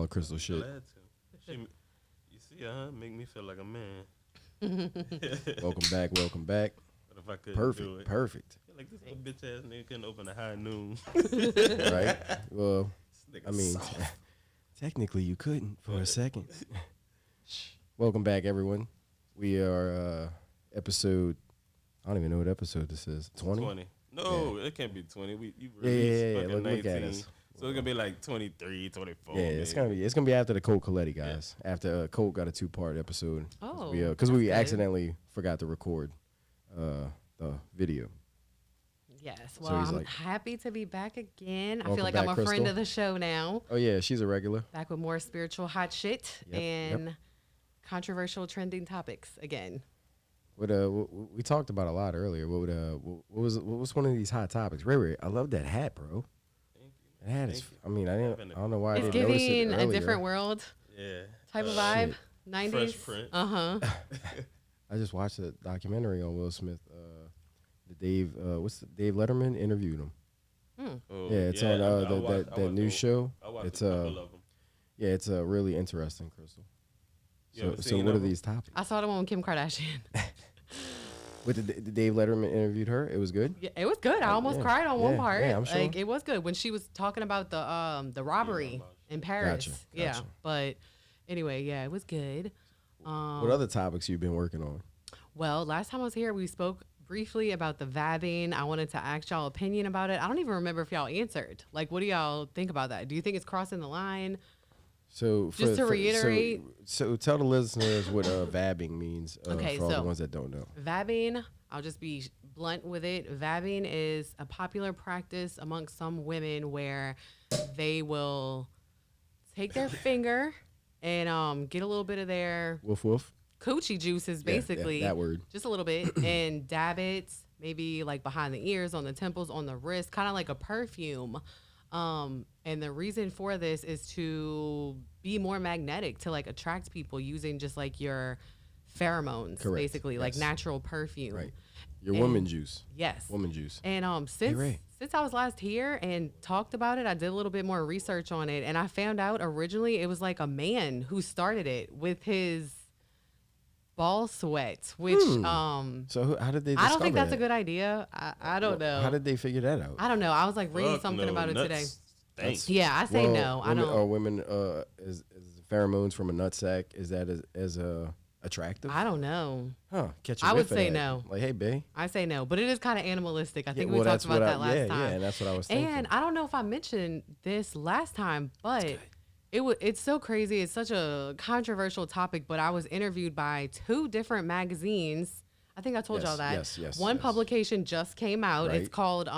all Krystal shit. Glad to. You see, make me feel like a man. Welcome back. But if I couldn't do it, perfect. I feel like this little bitch ass nigga couldn't open a high noon. Right? Well, I mean, technically you couldn't for a second. Welcome back, everyone. We are episode. I don't even know what episode this is. 20? 20. No, it can't be 20. You yeah. fucking Look 19. at us. So it's gonna be like 23, 24. Yeah, it's gonna be after the Colt Coletti guys. Yeah. After Colt got a 2-part episode. Oh, because we accidentally forgot to record the video. Yes. So Well, he's I'm like, happy to be back again. I welcome feel like back, I'm a friend Krystal. of the show now. Oh yeah, she's a regular. Back with more spiritual hot shit and controversial trending topics again. What we talked about a lot earlier. What was one of these hot topics? Ray, I love that hat, bro. That hat is. I mean, I don't know why I It's didn't notice it giving earlier. a different world. Yeah. Type of vibe. Shit. 90s. Fresh Prince. I just watched a documentary on Will Smith. The Dave Dave Letterman interviewed him. Oh, Yeah, it's on that new show. I watched It's a couple of them. yeah, it's really interesting, Krystal. You ever So seen what are them? these topics? I saw the one with Kim Kardashian. With the Dave Letterman interviewed her, it was good. Yeah, it was good. I almost cried on one part. Yeah, I'm sure. Like, it was good when she was talking about the robbery in Paris. Gotcha. Yeah, but anyway, yeah, it was good. What other topics you've been working on? Well, last time I was here, we spoke briefly about the vabbing. I wanted to ask y'all opinion about it. I don't even remember if y'all answered. Like, what do y'all think about that? Do you think it's crossing the line? So Just to reiterate, so tell the listeners what vabbing means Okay, for all so the ones that don't know. vabbing, I'll just be blunt with it. Vabbing is a popular practice amongst some women where they will take their finger and get a little bit of their Woof woof. coochie juices, basically. that word. Just a little bit, and dab it, maybe like behind the ears, on the temples, on the wrist, kind of like a perfume. And the reason for this is to be more magnetic, to like attract people using just like your pheromones, Correct. basically, like Yes. natural perfume. Right. Your And- woman juice. Yes. Woman juice. And Ray. since I was last here and talked about it, I did a little bit more research on it, and I found out originally it was like a man who started it with his ball sweat, which So how did they discover I don't think that's that? a good idea. I don't know. How did they figure that out? I don't know. I was like reading Fuck something no, about it today. nuts stink. Yeah, I say no. I don't. Are women is pheromones from a nutsack? Is that as attractive? I don't know. Huh? Catch a I would whiff of say that. no. Like, hey, babe. I say no, but it is kind of animalistic. I think we well, talked that's about what that last time. Yeah, and that's what I was thinking. And I don't know if I mentioned this last time, but it's so crazy. It's such a controversial topic, but I was interviewed by 2 different magazines. I think I told y'all that. Yes. One publication just came out. Right. It's called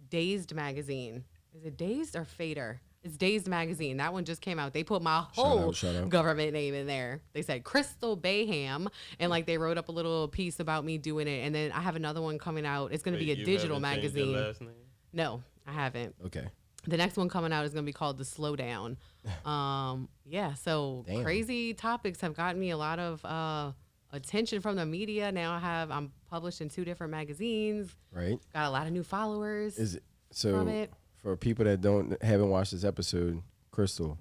Dazed Magazine. Is it Dazed or Fader? It's Dazed Magazine. That one just came out. They put my whole Shout out. government name in there. They said Krystal Bayham, and like they wrote up a little piece about me doing it. And then I have another one coming out. It's going to be a You digital haven't changed your magazine. last name? No, I haven't. Okay. The next one coming out is going to be called The Slowdown. Yeah, so Damn. crazy topics have gotten me a lot of attention from the media. Now I'm published in 2 different magazines. Right. Got a lot of new followers. Is it from it. for people that haven't watched this episode, Krystal,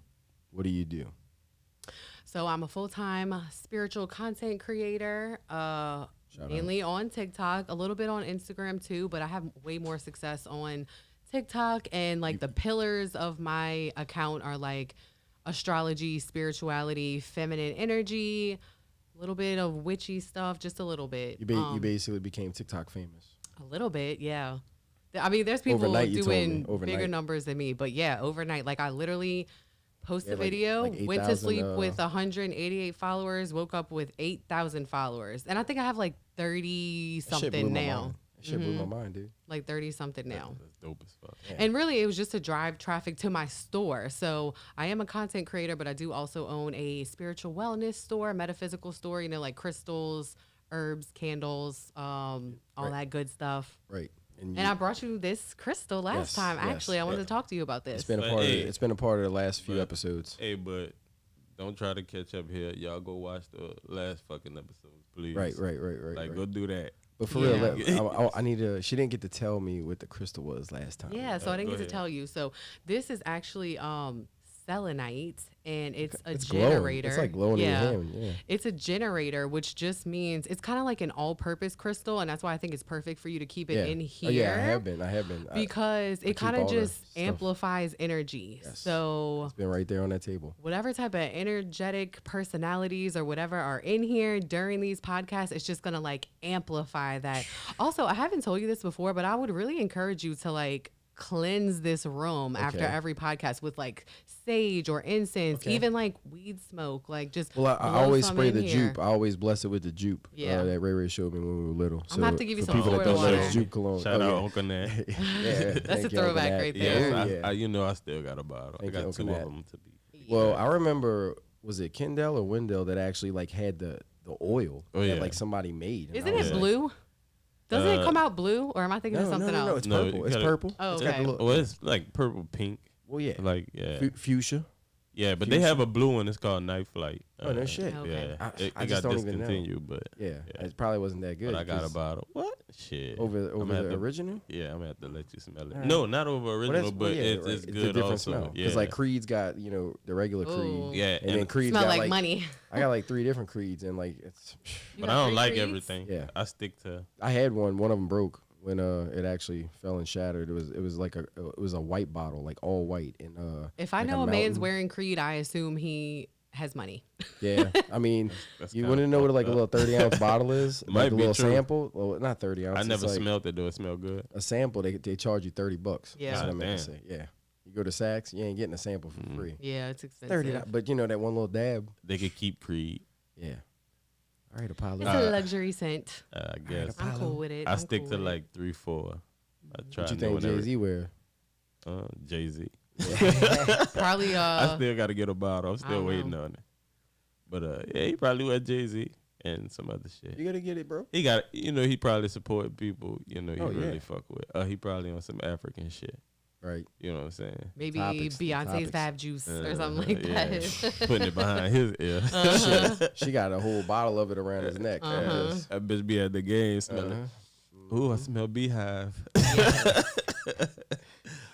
what do you do? So I'm a full-time spiritual content creator, mainly on TikTok, a little bit on Instagram too, but I have way more success on TikTok, and like the pillars of my account are like astrology, spirituality, feminine energy, a little bit of witchy stuff, just a little bit. You basically became TikTok famous. A little bit, yeah. I mean, there's people Overnight, you told me. doing Overnight. bigger numbers than me, but yeah, overnight. Like I literally post Yeah, a like- video, like went to 8,000, sleep with 188 followers, woke up with 8,000 followers, and I think I have like 30 That shit blew something my now. mind. That shit blew my mind, dude. Like 30 something now. That's dope as fuck. And really, it was just to drive traffic to my store. So I am a content creator, but I do also own a spiritual wellness store, metaphysical store, you know, like crystals, herbs, candles, all that good stuff. Right. And I brought you this crystal last time. yes, Actually, I wanted to talk to you about this. it's been a But part. hey, It's been a part of the last few episodes. Hey, but don't try to catch up here. Y'all go watch the last fucking episodes, please. Right. Like, go do that. But for Yeah. real, I need to. She didn't get to tell me what the crystal was last time. Yeah, so I didn't go get to ahead. tell you. So this is actually selenite, and it's a glowing. generator. It's like glowing in your hand. Yeah. It's a generator, which just means it's kind of like an all-purpose crystal, and that's why I think it's perfect for you to keep it in here. Oh, yeah, I have been. Because it kind of just amplifies energy. Yes. So it's been right there on that table. Whatever type of energetic personalities or whatever are in here during these podcasts, it's just gonna like amplify that. Also, I haven't told you this before, but I would really encourage you to like cleanse this room after every podcast with like sage or incense, even like weed smoke, like just. Well, I always spray the jupe. I always bless it with the jupe. Yeah, that Ray showed me when we were little. So I'm gonna have to give you some people that don't know it's jupe cologne. Shout out Uncle Nat. That's a throwback right there. Yeah, I still got a bottle. I got 2 of them to be. Well, I remember, was it Kendall or Wendell that actually like had the oil that like somebody made? Isn't it blue? Doesn't it come out blue, or am I thinking of something else? No, it's purple. It's purple. Oh, okay. Well, it's like purple pink. Well, yeah. Like, fuchsia. Yeah, but they have a blue one. It's called Night Flight. Oh, no shit. Okay. Yeah, I it just got don't even know. discontinued, but it probably wasn't that good. But I got a bottle. What? Shit. Over the original? Yeah, I'm gonna have to let you smell it. No, not over original, but it's good different also. Smell. Because like Creed's got, the regular Creed. Yeah. And then Creed's smell got like money. I got like 3 different Creeds, and like it's. But I don't like everything. Yeah. I stick to. I had one of them broke when it actually fell and shattered. It was like it was a white bottle, like all white. And if I know a man's wearing Creed, I assume he has money. Yeah, I mean, you want to know what like a little 30-ounce bottle is? Like a little sample. Well, not 30 ounces. I never smelled it though. It smelled good. A sample, they charge you $30. Yeah, that's what I meant to say. Yeah, you go to Saks, you ain't getting a sample for free. Yeah, it's expensive. $30, but that one little dab. They could keep Creed. Yeah. All right, Apollo. It's a luxury scent. I guess I'm cool with it. I stick to like 3, 4. I try. What you think Jay-Z wear? Jay-Z. Probably. I still got to get a bottle. I'm still waiting on it. But he probably wear Jay-Z and some other shit. You gotta get it, bro. He got, he probably support people. He really fuck with. He probably on some African shit. Right. You know what I'm saying? Maybe Beyonce's Fab Juice or something like that. Putting it behind his ear. She got a whole bottle of it around his neck. That bitch be at the game smelling. Ooh, I smell beehive.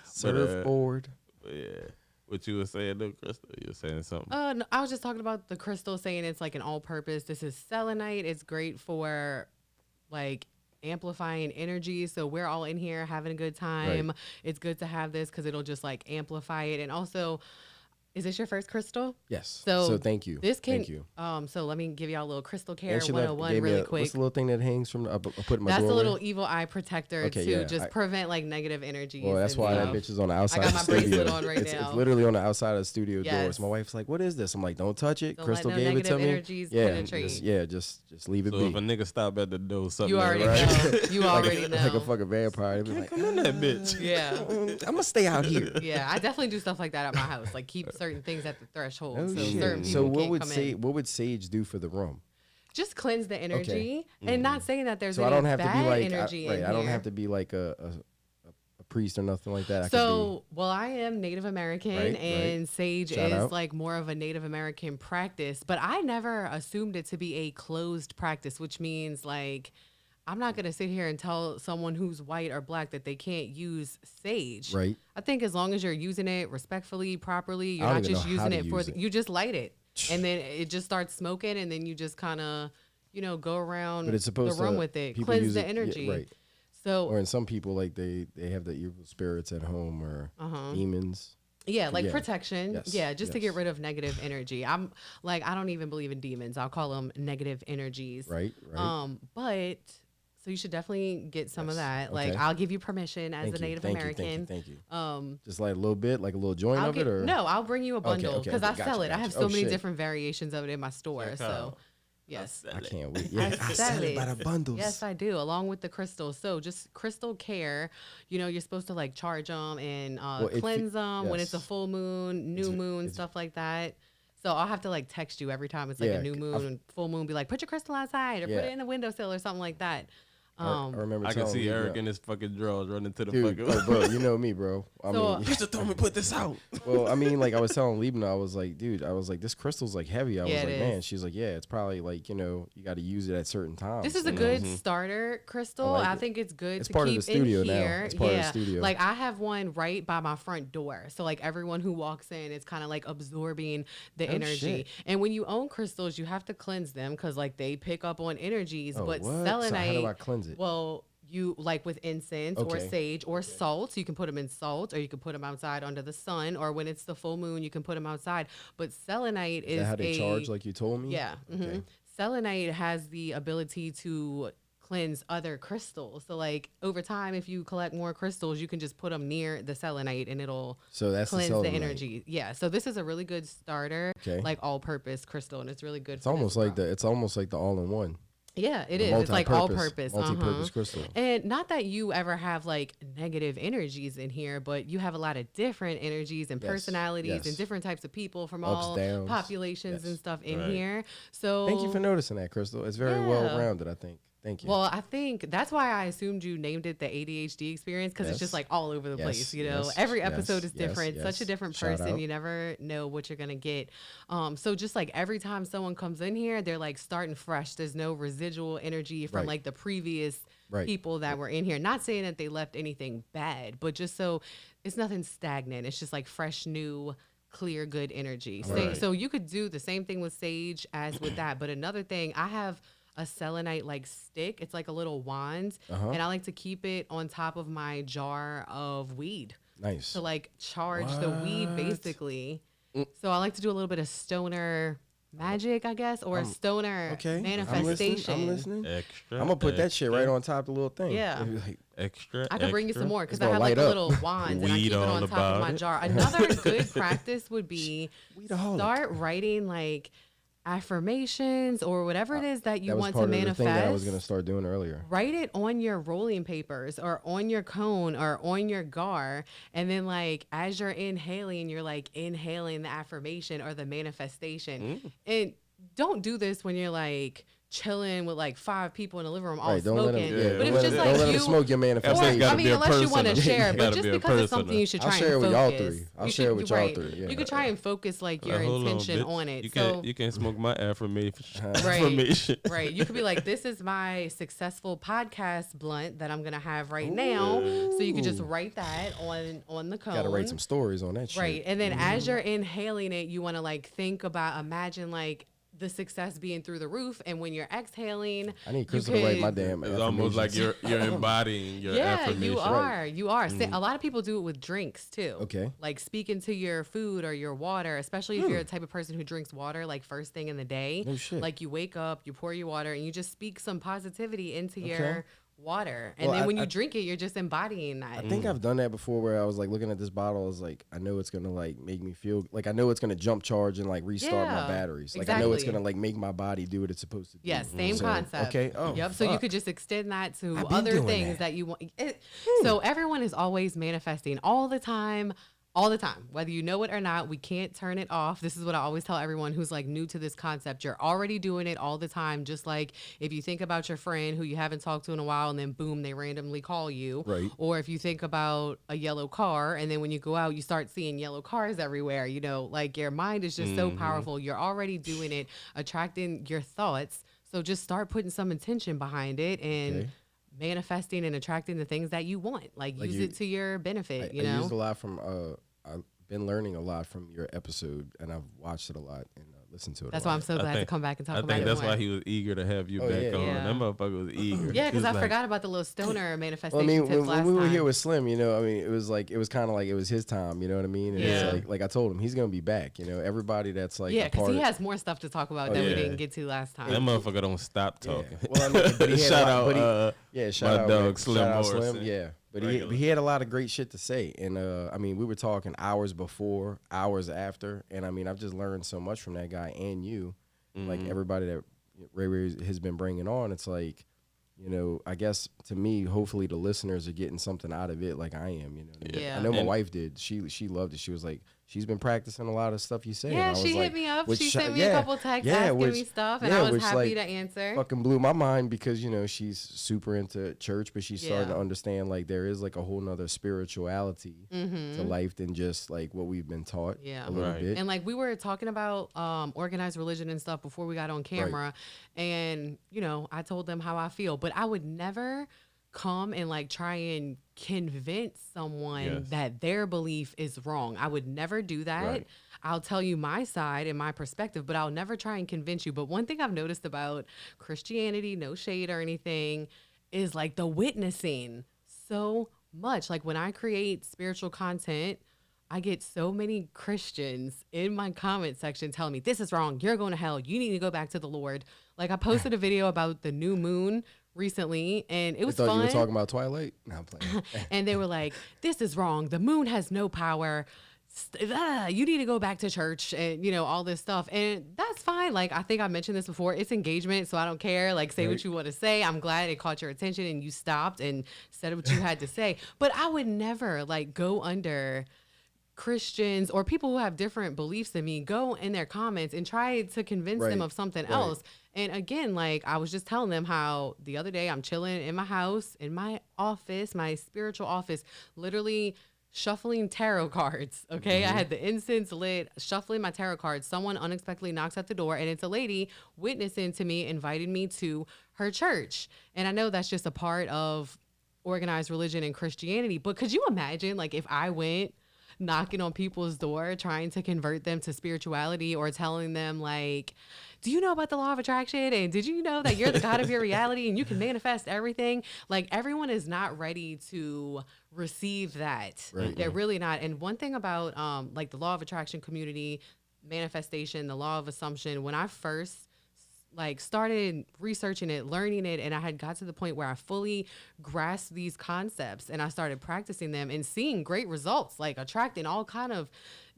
Surfboard. Yeah. What you were saying though, Krystal? You were saying something. No, I was just talking about the crystal, saying it's like an all-purpose. This is selenite. It's great for like amplifying energy. So we're all in here having a good time. Right. It's good to have this because it'll just like amplify it. And also, is this your first crystal? Yes. So thank you. Thank you. So let me give y'all a little crystal care 101 really quick. What's the little thing that hangs from? I put in my That's doorway? a little evil eye protector to just prevent like negative energy. Well, that's why that bitch is on the outside. I got my of the studio. bracelet on right now. It's literally on the outside of the studio door. So my wife's like, "What is this?" I'm like, "Don't touch it." Don't Krystal let gave it to me. Energies penetrate. Just leave it be. So if a nigga stop at the door, something you already know. You already know. Like a fucking vampire. Be like, come in that bitch. Yeah. I'm gonna stay out here. Yeah, I definitely do stuff like that at my house. Like keep certain things at the threshold. So what would sage do for the room? Just cleanse the energy, and not saying that there's so any I don't have bad to be like energy in I don't have to be like a priest or nothing like that. Well, I am Native American, and sage is like more of a Native American practice, but I never assumed it to be a closed practice, which means like I'm not going to sit here and tell someone who's white or black that they can't use sage. Right. I think as long as you're using it respectfully, properly, you're not just using it for you just light it and then it just starts smoking and then you just kind of, go around the room with it, cleanse the energy. Yeah, right. So, or in some people, like they have the evil spirits at home or demons. Yeah, like protection. Yes. Just to get rid of negative energy. I'm like, I don't even believe in demons. I'll call them negative energies. Right. But so you should definitely get some of that. Okay. Like, I'll give you permission as a Native American. Thank you. Just like a little bit, like a little joint of it, or no? I'll bring you a bundle because I sell it. I have so many shit. different variations of it in my store. So. Yes, I can't wait. Yeah, I sell it by the bundles. Yes, I do, along with the crystals. So just crystal care. You're supposed to like charge them and cleanse them when it's a full moon, new moon, stuff like that. So I'll have to like text you every time it's like a new moon and full moon. Be like, put your crystal outside or put it in the windowsill or something like that. I remember. I can see Eric in his fucking drawers running to the fucking. Bro, you know me, bro. I mean, you should tell me put this out. Well, I mean, like I was telling Liebna, I was like, dude, this crystal's like heavy. I was like, man. She's like, yeah, it's probably like you got to use it at certain times. This is a good starter crystal. I think it's good it's to part keep of the studio in here. now. It's part of the studio. Like I have one right by my front door, so like everyone who walks in, it's kind of like absorbing the energy. Shit. And when you own crystals, you have to cleanse them because like they pick up on energies. But selenite, so how do I cleanse it? Well, you like with incense or sage or salt, so you can put them in salt, or you can put them outside under the sun, or when it's the full moon, you can put them outside. But selenite is how they charge, like you told me. Yeah. Okay. Selenite has the ability to cleanse other crystals. So like over time, if you collect more crystals, you can just put them near the selenite and it'll cleanse the energy. Yeah. So this is a really good starter, like all-purpose crystal, and it's really good. It's almost like it's almost like the all-in-one. Yeah, it is. It's like all-purpose. Multi-purpose crystal. And not that you ever have like negative energies in here, but you have a lot of different energies and personalities and different types of people from all populations and stuff in here. So thank you for noticing that, Krystal. It's very well-rounded, I think. Thank you. Well, I think that's why I assumed you named it the ADHD experience, because it's just like all over the place. Every episode is different. Such a different person. You never know what you're gonna get. So just like every time someone comes in here, they're like starting fresh. There's no residual energy from like the previous people that were in here. Not saying that they left anything bad, but just so it's nothing stagnant. It's just like fresh, new, clear, good energy. So you could do the same thing with sage as with that. But another thing, I have a selenite like stick. It's like a little wand, and I like to keep it on top of my jar of weed. Nice. To like charge the weed basically. So I like to do a little bit of stoner magic, I guess, or a stoner manifestation. I'm listening. I'm gonna put that shit right on top of the little thing. Yeah. Extra. I can bring you some more because I have like a little wand and I keep it on top of my jar. Another good practice would be start writing like affirmations or whatever it is that you want to manifest. That was part of the thing that I was going to start doing earlier. Write it on your rolling papers or on your cone or on your gar, and then like as you're inhaling, you're like inhaling the affirmation or the manifestation. And don't do this when you're like chilling with like 5 people in the living room all smoking. But if just like don't let them smoke your manifestation. I mean, unless you want to share, but just because it's something you should try and focus. I'll share it with y'all three. You could try and focus like your intention on it. You can't smoke my affirmation. Right. You could be like, this is my successful podcast blunt that I'm going to have right now. So you could just write that on the cone. Got to write some stories on that shit. Right. And then as you're inhaling it, you want to like imagine like the success being through the roof, and when you're exhaling, I need Krystal to write my damn. It's almost like you're embodying your affirmation. You are. You are. A lot of people do it with drinks too. Okay. Like speak into your food or your water, especially if you're the type of person who drinks water like first thing in the day. No shit. Like you wake up, you pour your water, and you just speak some positivity into your water, and then when you drink it, you're just embodying that. I think I've done that before, where I was like looking at this bottle, I was like, I know it's gonna like make me feel like I know it's gonna jump charge and like restart my batteries. Like I know it's gonna like make my body do what it's supposed to do. Yes, same concept. Okay. Oh, yep. So you could just extend that to other things that you want. So everyone is always manifesting all the time. All the time, whether you know it or not, we can't turn it off. This is what I always tell everyone who's like new to this concept. You're already doing it all the time. Just like if you think about your friend who you haven't talked to in a while and then boom, they randomly call you. Right. Or if you think about a yellow car and then when you go out, you start seeing yellow cars everywhere. You know, like your mind is just so powerful. You're already doing it, attracting your thoughts. So just start putting some intention behind it and manifesting and attracting the things that you want. Like use it to your benefit. I used a lot from I've been learning a lot from your episode, and I've watched it a lot and listened to it. That's why I'm so glad to come back and talk about it. I think that's why he was eager to have you back on. That motherfucker was eager. Yeah, because I forgot about the little stoner manifestation tips when last we were time. here with Slim, you know, I mean, it was kind of like it was his time, you know what I mean? And it's like I told him he's gonna be back. You know, everybody that's like because he has more stuff to talk about that we didn't get to last time. That motherfucker don't stop talking. Well, I mean, but he had shout out, shout out dog Slim Morrison. Yeah. But he had a lot of great shit to say. And, I mean, we were talking hours before, hours after. And, I mean, I've just learned so much from that guy and you. Like, everybody that Ray has been bringing on, it's like, you know, I guess to me, hopefully the listeners are getting something out of it like I am, you know what I mean? Yeah. I know my wife did. She loved it. She was like, she's been practicing a lot of stuff you say. Yeah, and I she was hit me up. She which sent me a couple texts asking me stuff, and I was happy to answer. Fucking blew my mind because, you know, she's super into church, but she's starting to understand, like, there is, like, a whole nother spirituality to life than just, like, what we've been taught a little bit. And, like, we were talking about organized religion and stuff before we got on camera, and, you know, I told them how I feel, but I would never come and like try and convince someone that their belief is wrong. I would never do that. Right. I'll tell you my side and my perspective, but I'll never try and convince you. But one thing I've noticed about Christianity, no shade or anything, is like the witnessing so much. Like when I create spiritual content, I get so many Christians in my comment section telling me, this is wrong. You're going to hell. You need to go back to the Lord. Like I posted a video about the new moon recently, and it was fun. You were talking about Twilight? No, I'm playing. And they were like, this is wrong. The moon has no power. You need to go back to church and, you know, all this stuff. And that's fine. Like, I think I mentioned this before. It's engagement, so I don't care. Like, say what you want to say. I'm glad it caught your attention and you stopped and said what you had to say. But I would never, like, go under Christians or people who have different beliefs than me, go in their comments and try to convince them of something else. And again, like I was just telling them how the other day I'm chilling in my house, in my office, my spiritual office, literally shuffling tarot cards. Okay. I had the incense lit, shuffling my tarot cards. Someone unexpectedly knocks at the door, and it's a lady witnessing to me, inviting me to her church. And I know that's just a part of organized religion and Christianity, but could you imagine like if I went knocking on people's door, trying to convert them to spirituality, or telling them like, do you know about the law of attraction? And did you know that you're the God of your reality and you can manifest everything? Like everyone is not ready to receive that. Right. They're really not. And one thing about like the law of attraction community, manifestation, the law of assumption, when I first like started researching it, learning it, and I had got to the point where I fully grasped these concepts and I started practicing them and seeing great results, like attracting all kind of,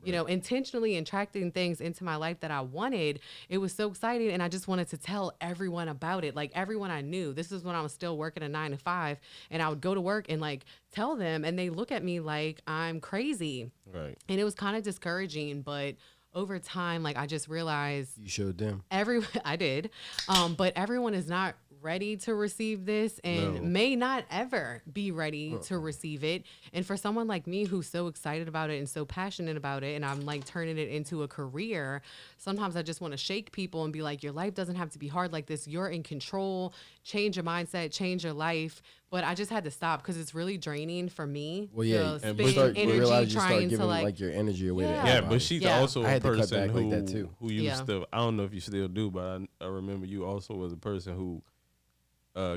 you know, intentionally attracting things into my life that I wanted. It was so exciting. And I just wanted to tell everyone about it. Like everyone I knew. This is when I was still working a 9 to 5, and I would go to work and like tell them, and they look at me like I'm crazy. Right. And it was kind of discouraging, but over time, like I just realized you showed them. I did, but everyone is not ready to receive this and may not ever be ready to receive it. And for someone like me who's so excited about it and so passionate about it, and I'm like turning it into a career, sometimes I just want to shake people and be like, your life doesn't have to be hard like this. You're in control. Change your mindset, change your life. But I just had to stop because it's really draining for me. Well, yeah, and energy trying to like your energy away. Yeah, but she's also a person who, like that too. Who used to, I don't know if you still do, but I remember you also was a person who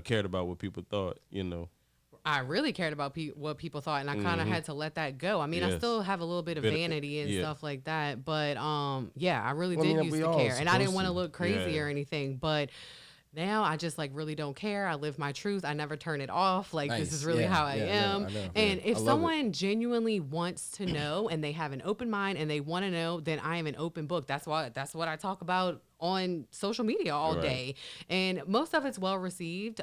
cared about what people thought, you know. I really cared about what people thought, and I kind of had to let that go. I mean, I still have a little bit of vanity and stuff like that, but yeah, I really did used to care, and I didn't want to look crazy or anything, but now I just like really don't care. I live my truth. I never turn it off. Like this is really how I am. I know. And if someone genuinely wants to know and they have an open mind and they want to know, then I am an open book. That's what I talk about on social media all day. And most of it's well received.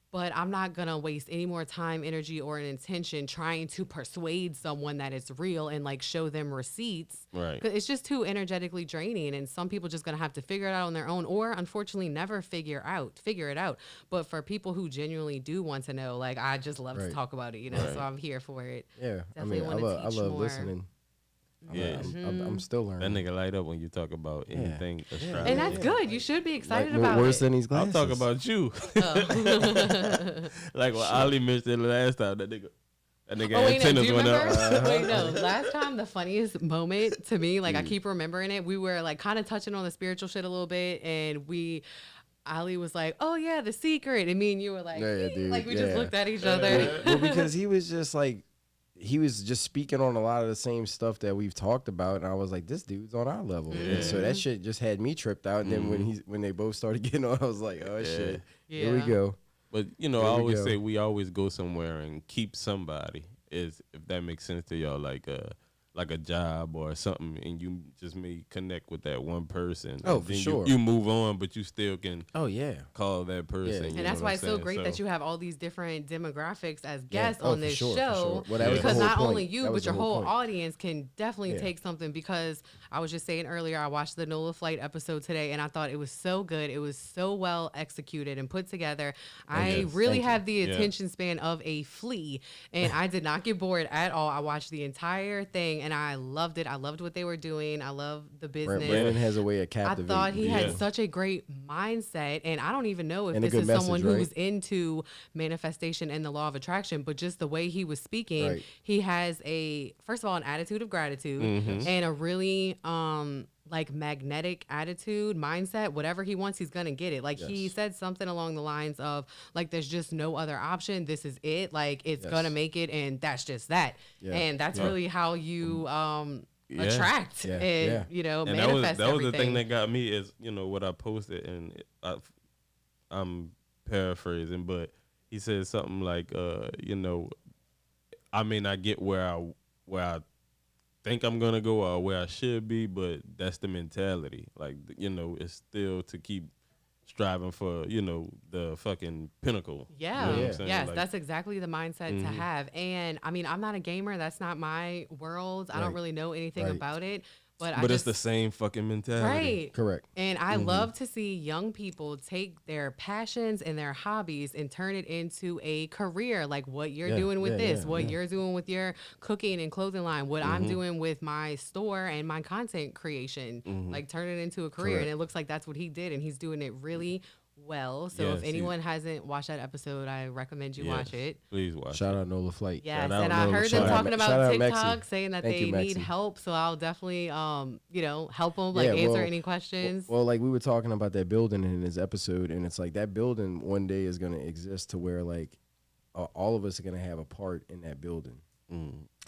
But I'm not going to waste any more time, energy, or an intention trying to persuade someone that it's real and like show them receipts. Right. 'Cause it's just too energetically draining. And some people just going to have to figure it out on their own, or unfortunately never figure it out. But for people who genuinely do want to know, like I just love to talk about it, you know, so I'm here for it. Yeah. Definitely I love listening. Yeah, I'm still learning. That nigga light up when you talk about anything. And that's good. You should be excited about worse it. Than these glasses. I'll talk about you. Like when Ali mentioned the last time, that nigga antennas went up. Wait, no. Last time, the funniest moment to me, like I keep remembering it, we were like kind of touching on the spiritual shit a little bit, and Ali was like, "Oh yeah, the secret," and me and you were like, like we just looked at each other. Well, because he was just like. He was just speaking on a lot of the same stuff that we've talked about, and I was like, "This dude's on our level." And so that shit just had me tripped out. And then when they both started getting on, I was like, "Oh shit, here we go." But you know, I always say we always go somewhere and keep somebody. If that makes sense to y'all, like like a job or something, and you just may connect with that one person. Oh, and for then sure. You move on, but you still can. Oh yeah. Call that person. Yeah. You And that's know why what it's I'm so saying? great that you have all these different demographics as guests Oh, on this for sure, show. for sure. Well, that was the because whole not point. only you, That was but the your whole point. audience can definitely take something. Because I was just saying earlier, I watched the NOLA Flight episode today, and I thought it was so good. It was so well executed and put together. I really have the attention span of a flea, and I did not get bored at all. I watched the entire thing, and I loved it. I loved what they were doing. I love the business. Brandon has a way of I captivating. thought he had such a great mindset, and I don't even know if And a this good is message, someone right? who's into manifestation and the law of attraction, but just the way he was speaking, Right. he has first of all, an attitude of gratitude and a really like magnetic attitude, mindset. Whatever he wants, he's gonna get it. Like he said something along the lines of like, there's just no other option. This is it. Like it's gonna make it, and that's just that. And that's really how you attract and you know, and manifest that was everything. the thing that got me is, you know, what I posted, and I'm paraphrasing, but he said something like, you know, I may not get where I think I'm gonna go or where I should be, but that's the mentality. Like, you know, it's still to keep striving for, you know, the fucking pinnacle. Yeah. You know what I'm saying? Yes, Like, that's exactly the mindset to have. And I mean, I'm not a gamer. That's not my world. I don't really know anything about it. But it's the same fucking mentality. Right. Correct. And I love to see young people take their passions and their hobbies and turn it into a career, like what you're doing with this, what you're doing with your cooking and clothing line, what I'm doing with my store and my content creation, like turn it into a career. And it looks like that's what he did, and he's doing it really well. So if anyone hasn't watched that episode, I recommend you watch it. Please watch Shout out NOLA Flight. Yes, out and I Nola. heard Shout them out- talking shout about out TikTok, Mexi. saying that Thank they you, need Mexi. help. So I'll definitely, you know, help them, like answer any questions. Well, like we were talking about that building in his episode, and it's like that building one day is going to exist to where like all of us are going to have a part in that building.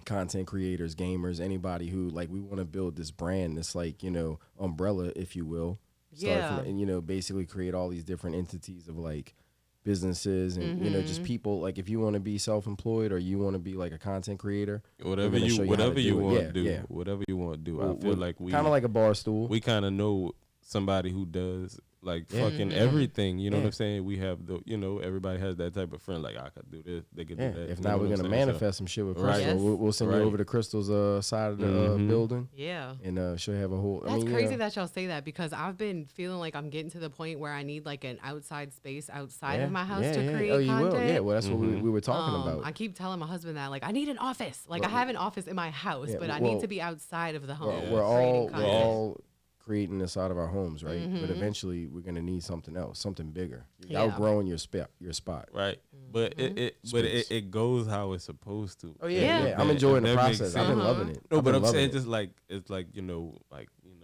Content creators, gamers, anybody who like we want to build this brand, this like, you know, umbrella, if you will. And, you know, basically create all these different entities of like businesses and, you know, just people. Like if you want to be self-employed or you want to be like a content creator, whatever you want to do, whatever you want to do. I feel like we kind of like a bar stool. We kind of know somebody who does like fucking everything. You know what I'm saying? We have the, you know, everybody has that type of friend. Like I could do this, they could do that. If not, we're gonna manifest some shit with Krystal. Right. Yes. We'll send you over to Krystal's side of the building. Yeah. And she'll have a whole. That's I mean, crazy that y'all say that, because I've been feeling like I'm getting to the point where I need like an outside space outside of my house to create Oh, you content. will. Yeah, well, that's what we were talking about. I keep telling my husband that, like, I need an office. Like, I have an office in my house, but I need to be outside of the home. We're creating content. all creating this out of our homes, right? But eventually, we're gonna need something else, something bigger. You're outgrowing your spot. Right. But it goes how it's supposed to. Oh yeah. I'm enjoying the process. I've been loving it. No, but I'm saying just like it's like, you know,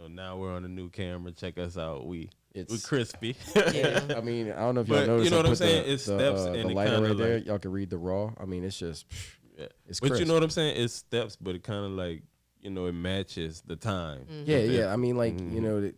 now we're on a new camera. Check us out. We're crispy. I mean, I don't know if y'all But noticed. you know I what I'm put saying? The, It's the, steps the and it lighter kinda right there. like- Y'all can read the raw. I mean, it's just. It's But crisp. you know what I'm saying? It's steps, but it kind of like, you know, it matches the time. Yeah. I mean, like you know,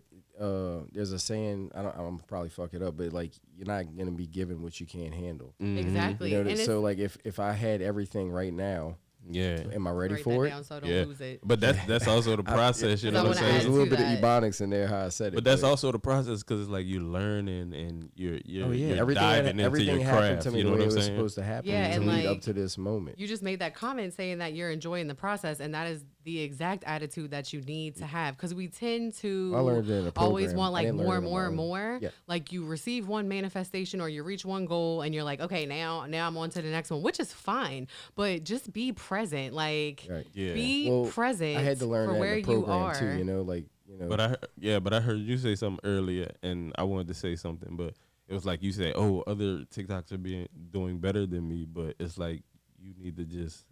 there's a saying. I'm probably fuck it up, but like you're not gonna be given what you can't handle. Exactly. You know, And so like if I had everything right now, Yeah. am I ready write for that it? down so I don't Yeah. lose it. But that's also the process, you know what I'm I There's wanna a saying? little add bit of to that. ebonics in there how I said it. But that's also the process, because it's like you're learning and you're diving into everything your happened craft. to me You the know way what it I'm was saying? supposed to happen Yeah, to and lead like, up to this moment. You just made that comment saying that you're enjoying the process, and that is the exact attitude that you need to have, because we tend to I learned it in a always program. want I like didn't learn more it and on more my and own. more. Yeah. Like you receive one manifestation or you reach one goal and you're like, okay, now I'm on to the next one, which is fine, but just be present. Like Right. Yeah. be Well, present I had to learn for that where in the you program are. too. You know, like you know. But I heard you say something earlier, and I wanted to say something, but it was like you said, "Oh, other TikToks are doing better than me," but it's like you need to just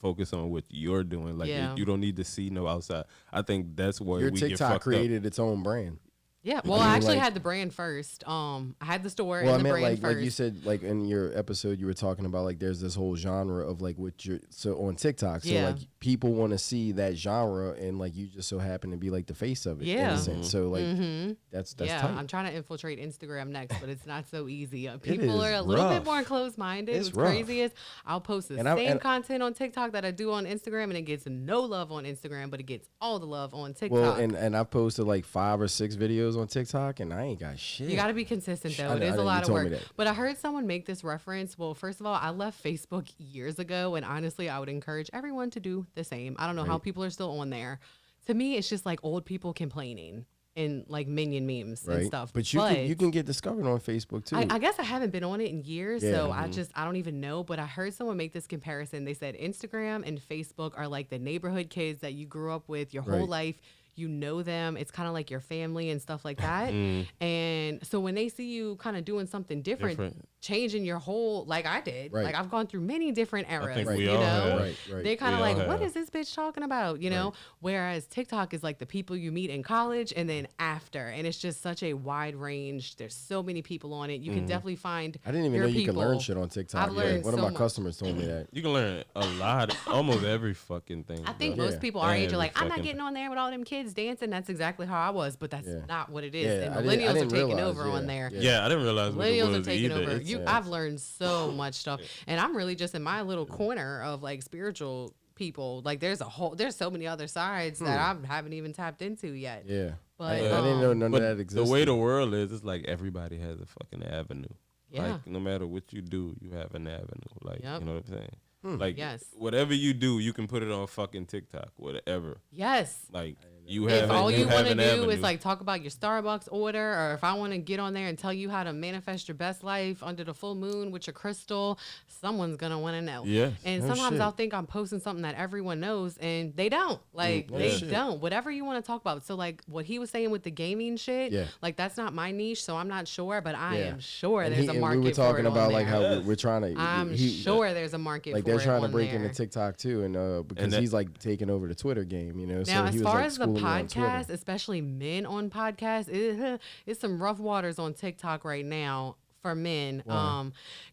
focus on what you're doing. Like Yeah. you don't need to see no outside. I think that's where your we get TikTok fucked created its own brand. Yeah, well, I actually had the brand first. I had the store and the brand first. Like you said, like in your episode, you were talking about like there's this whole genre of like what you're on TikTok. So like people want to see that genre, and like you just so happen to be like the face of it. Yeah. In a sense. So like that's tight. I'm trying to infiltrate Instagram next, but it's not so easy. People are a little bit more closed minded. What's crazy is I'll post the same content on TikTok that I do on Instagram, and it gets no love on Instagram, but it gets all the love on TikTok. Well, and I've posted like 5 or 6 videos on TikTok, and I ain't got shit. You got to be consistent, though. It is a lot of work. But I heard someone make this reference. Well, first of all, I left Facebook years ago, and honestly, I would encourage everyone to do the same. I don't know how people are still on there. To me, it's just like old people complaining and like minion memes and stuff. But you can get discovered on Facebook, too. I guess I haven't been on it in years, so I don't even know. But I heard someone make this comparison. They said Instagram and Facebook are like the neighborhood kids that you grew up with your whole life. You know them. It's kind of like your family and stuff like that. And so when they see you kind of doing something different, changing your whole, like I did, like I've gone through many different eras, I think we all have. They're kind of like, what is this bitch talking about? You know, whereas TikTok is like the people you meet in college and then after. And it's just such a wide range. There's so many people on it. You can definitely find I didn't even know you could learn shit on TikTok. I've learned One of my customers told me that. You can learn a lot, almost every fucking thing. I think most people our age are like, I'm not getting on there with all them kids dancing. That's exactly how I was, but that's not what it is. And millennials are taking over on there. Yeah, I didn't realize millennials are taking over. I've learned so much stuff, and I'm really just in my little corner of like spiritual people. Like there's so many other sides that I haven't even tapped into yet. Yeah, but I didn't know none of that existed. The way the world is, it's like everybody has a fucking avenue. Yeah. Like no matter what you do, you have an avenue. Like you know what I'm saying. Like whatever you do, you can put it on fucking TikTok, whatever. Yes. Like you have. If all you want to do avenue. is like talk about your Starbucks order, or if I want to get on there and tell you how to manifest your best life under the full moon with your crystal, someone's gonna want to know. Yes. And sometimes I'll think I'm posting something that everyone knows, and they don't. Like they don't. Whatever you want to talk about. So like what he was saying with the gaming shit. Like that's not my niche, so I'm not sure, but I am sure there's a market. We were talking for it about on like there. how we're trying to. I'm sure there's a market. Like for they're trying to break there. into TikTok too, and because he's like taking over the Twitter game, you know. Now, so as he far was, as like, the podcast, especially men on podcasts, it's some rough waters on TikTok right now for men.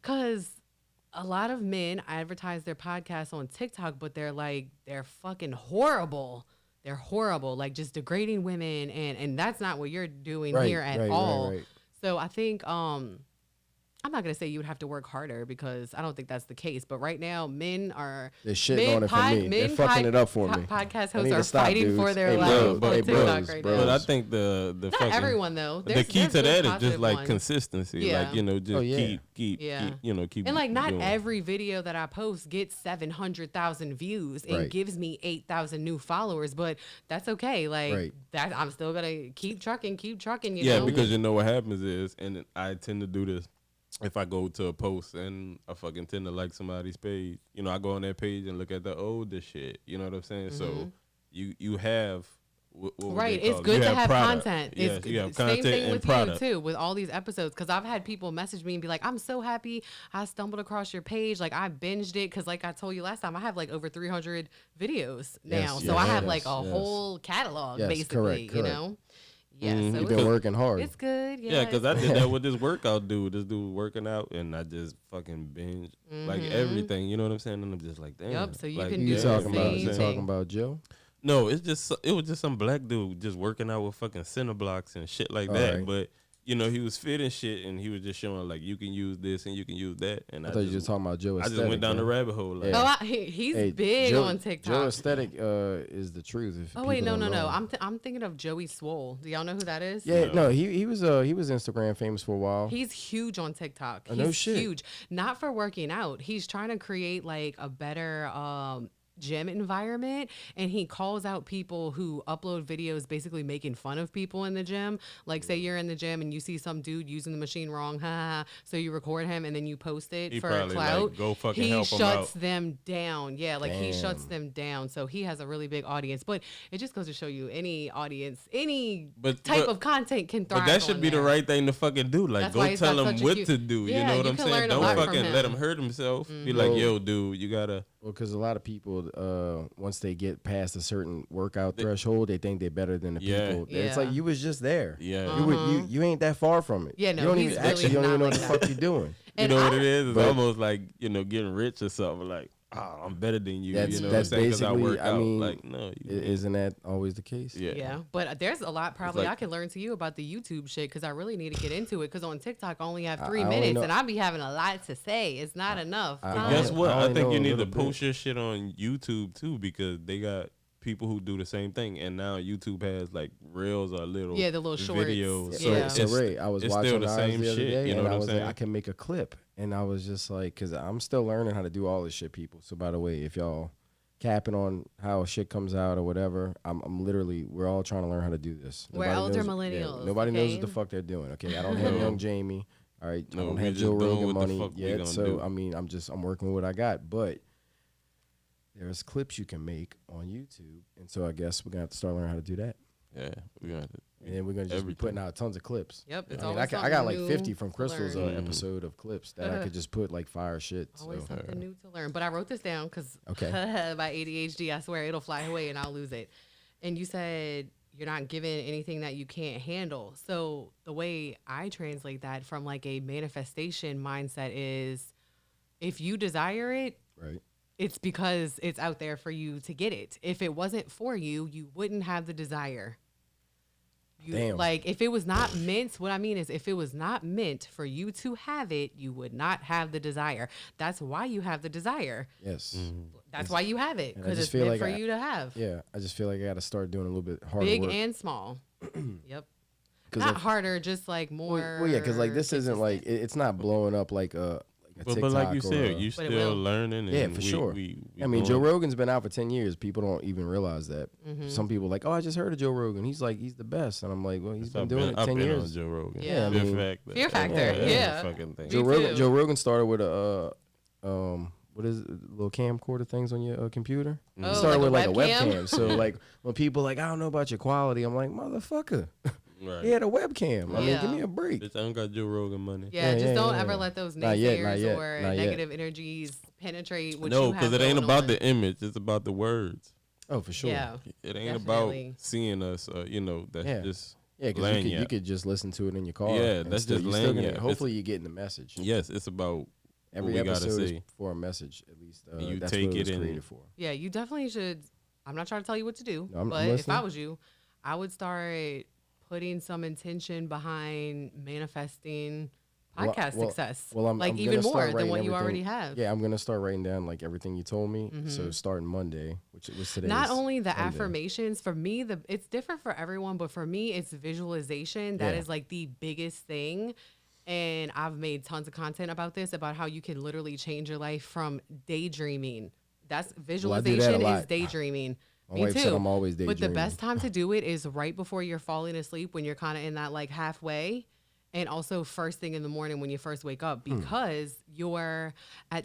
Because a lot of men advertise their podcasts on TikTok, but they're fucking horrible. They're horrible, like just degrading women, and that's not what you're doing here at all. Right. So I think I'm not going to say you would have to work harder because I don't think that's the case. But right now, men are... They're shitting on it for me. They're fucking it up for me. Podcast hosts are fighting for their life on TikTok right now. But I think the not fucking... everyone, though. The key to that is just like consistency. Yeah. Like, you know, just keep, keep... And like not every video that I post gets 700,000 views and gives me 8,000 new followers. But that's okay. Like, that I'm still going to keep trucking, you know? Yeah, because you know what happens is, and I tend to do this, if I go to a post and I fucking tend to like somebody's page, you know, I go on their page and look at the older shit. You know what I'm saying? So you have what it's good to have content. Yes, you have content same thing and with product. you too with all these episodes, because I've had people message me and be like, I'm so happy I stumbled across your page. Like I binged it because like I told you last time, I have like over 300 videos now. So I have like a whole catalog basically, correct. You know? Yeah, so you've been working hard. It's good. Yeah, because I did that with this workout dude. This dude working out, and I just fucking binge like everything. You know what I'm saying? And I'm just like, damn. Yep. So you like, can do you talking about? You talking about Joe? No, it was just some black dude just working out with fucking center blocks and shit like that. Right. But you know, he was fit and shit, and he was just showing like you can use this and you can use that. And I thought you were talking about Joe Aesthetic. I just went down the rabbit hole. Like, he's big Joe, on TikTok. Joe Aesthetic is the truth. No. I'm thinking of Joey Swole. Do y'all know who that is? Yeah, no. He was Instagram famous for a while. He's huge on TikTok. He's no shit. Huge. Not for working out. He's trying to create like a better gym environment, and he calls out people who upload videos basically making fun of people in the gym. Like say you're in the gym and you see some dude using the machine wrong, so you record him and then you post it for clout. Like, go fucking he help shuts him out. them down. Yeah, like he shuts them down. So he has a really big audience. But it just goes to show you any audience, any type of content can thrive. But that should be the right thing to fucking do. Like go tell him what to do. You know what I'm saying? Don't fucking let him hurt himself. Be like, yo, dude, you gotta Well, because a lot of people, once they get past a certain workout threshold, they think they're better than the people. Yeah. It's like you was just there. Yeah. You ain't that far from it. Yeah, no, you don't he's even really actually you don't even know not what the like fuck you're doing. You know what it is? It's but- almost like, you know, getting rich or something. Like, oh, I'm better than you. That's you know that's what I'm saying? 'Cause basically. work I out. mean, like, no, isn't that always the case? yeah. Yeah, but there's a lot probably like- I can learn to you about the YouTube shit because I really need to get into it because on TikTok I only have I 3 only minutes know- and I be having a lot to say. It's not enough. I time. Guess what? I I only think know you a need to little bit. post your shit on YouTube too because they got people who do the same thing, and now YouTube has like reels or little Yeah, the little shorts. videos. Yeah. So Ray, I was it's watching still the ours same the other shit, day, you know and what I I'm was saying? like, I can make a clip, and I was just like, because I'm still learning how to do all this shit, people. So by the way, if y'all capping on how shit comes out or whatever, I'm literally, we're all trying to learn how to do this. We're Nobody elder knows- millennials, nobody knows okay? what the fuck they're doing. Okay, I don't have No. young Jamie. All right, I No, don't we have just Joe doing Rogan what the money fuck we yet. gonna So do. I mean, I'm working with what I got, but there's clips you can make on YouTube, and so I guess we're gonna have to start learning how to do that. Yeah, we're gonna have to. And then we're gonna just be Everything. putting out tons of clips. Yep, it's I mean, always I got like something 50 new from to Krystal's learn. episode of clips that I could just put like fire shit. Always So something new to learn. But I wrote this down because Okay. my ADHD, I swear it'll fly away and I'll lose it. And you said you're not given anything that you can't handle. So the way I translate that from like a manifestation mindset is if you desire it, right. it's because it's out there for you to get it. If it wasn't for you, you wouldn't have the desire. Damn. Like if it was not meant, what I mean is if it was not meant for you to have it, you would not have the desire. That's why you have the desire. Yes. That's why you have it And I because just it's feel meant like for you to have. Yeah, I just feel like I got to start doing a little bit harder Big work. and small. Yep. 'Cause Not if- harder, just like more. Well, yeah, because like this isn't like it's not blowing up like a But TikTok like you or said, a- you But it still will. learning. And Yeah, for sure. we I mean, doing- Joe Rogan's been out for 10 years. People don't even realize that. Mm-hmm. Some people like, oh, I just heard of Joe Rogan. He's the best. And I'm like, well, he's been I've doing it I've 10 been years. on Joe Rogan. Yeah. I mean- Fear Factor, that's yeah. a fucking thing. Me too. Joe Rogan started with a what is it, little camcorder things on your computer? Oh, He started like with a like a webcam? webcam. So like when people like, I don't know about your quality, I'm like, motherfucker, Right. he had a webcam. I mean, Yeah. give me a break. Bitch, I don't got Joe Rogan money. Yeah, Yeah, just yeah, don't yeah, ever yeah. let those Not yet, not naysayers yet, or not yet. negative energies penetrate what No, you have because it ain't going about on. the image. It's about the words. Oh, for sure. Yeah. It ain't Definitely. about seeing us. That's Yeah. just Yeah, because laying you yet. could just listen to it in your car. Yeah, and that's still, just you're still laying gonna- yet. Hopefully, you're getting the message. Yes, it's about Every what we gotta episode is say. for a message, at least. And you that's take what it was it and- created for. Yeah, you definitely should. I'm not trying to tell you what to do, No, I'm but if listening. I was you, I would start putting some intention behind manifesting podcast success. Well, I'm like I'm even gonna more start than writing what you everything- already have. Yeah, I'm gonna start writing down like everything you told me. So starting Monday, which was today. Not only the affirmations for me, it's different for everyone, but for me, it's visualization. That Yeah. is like the biggest thing. And I've made tons of content about this, about how you can literally change your life from daydreaming. That's visualization lot. is daydreaming. My Me wife too. said I'm always But the daydreaming. best time to do it is right before you're falling asleep, when you're kind of in that like halfway, and also first thing in the morning when you first wake up, because you're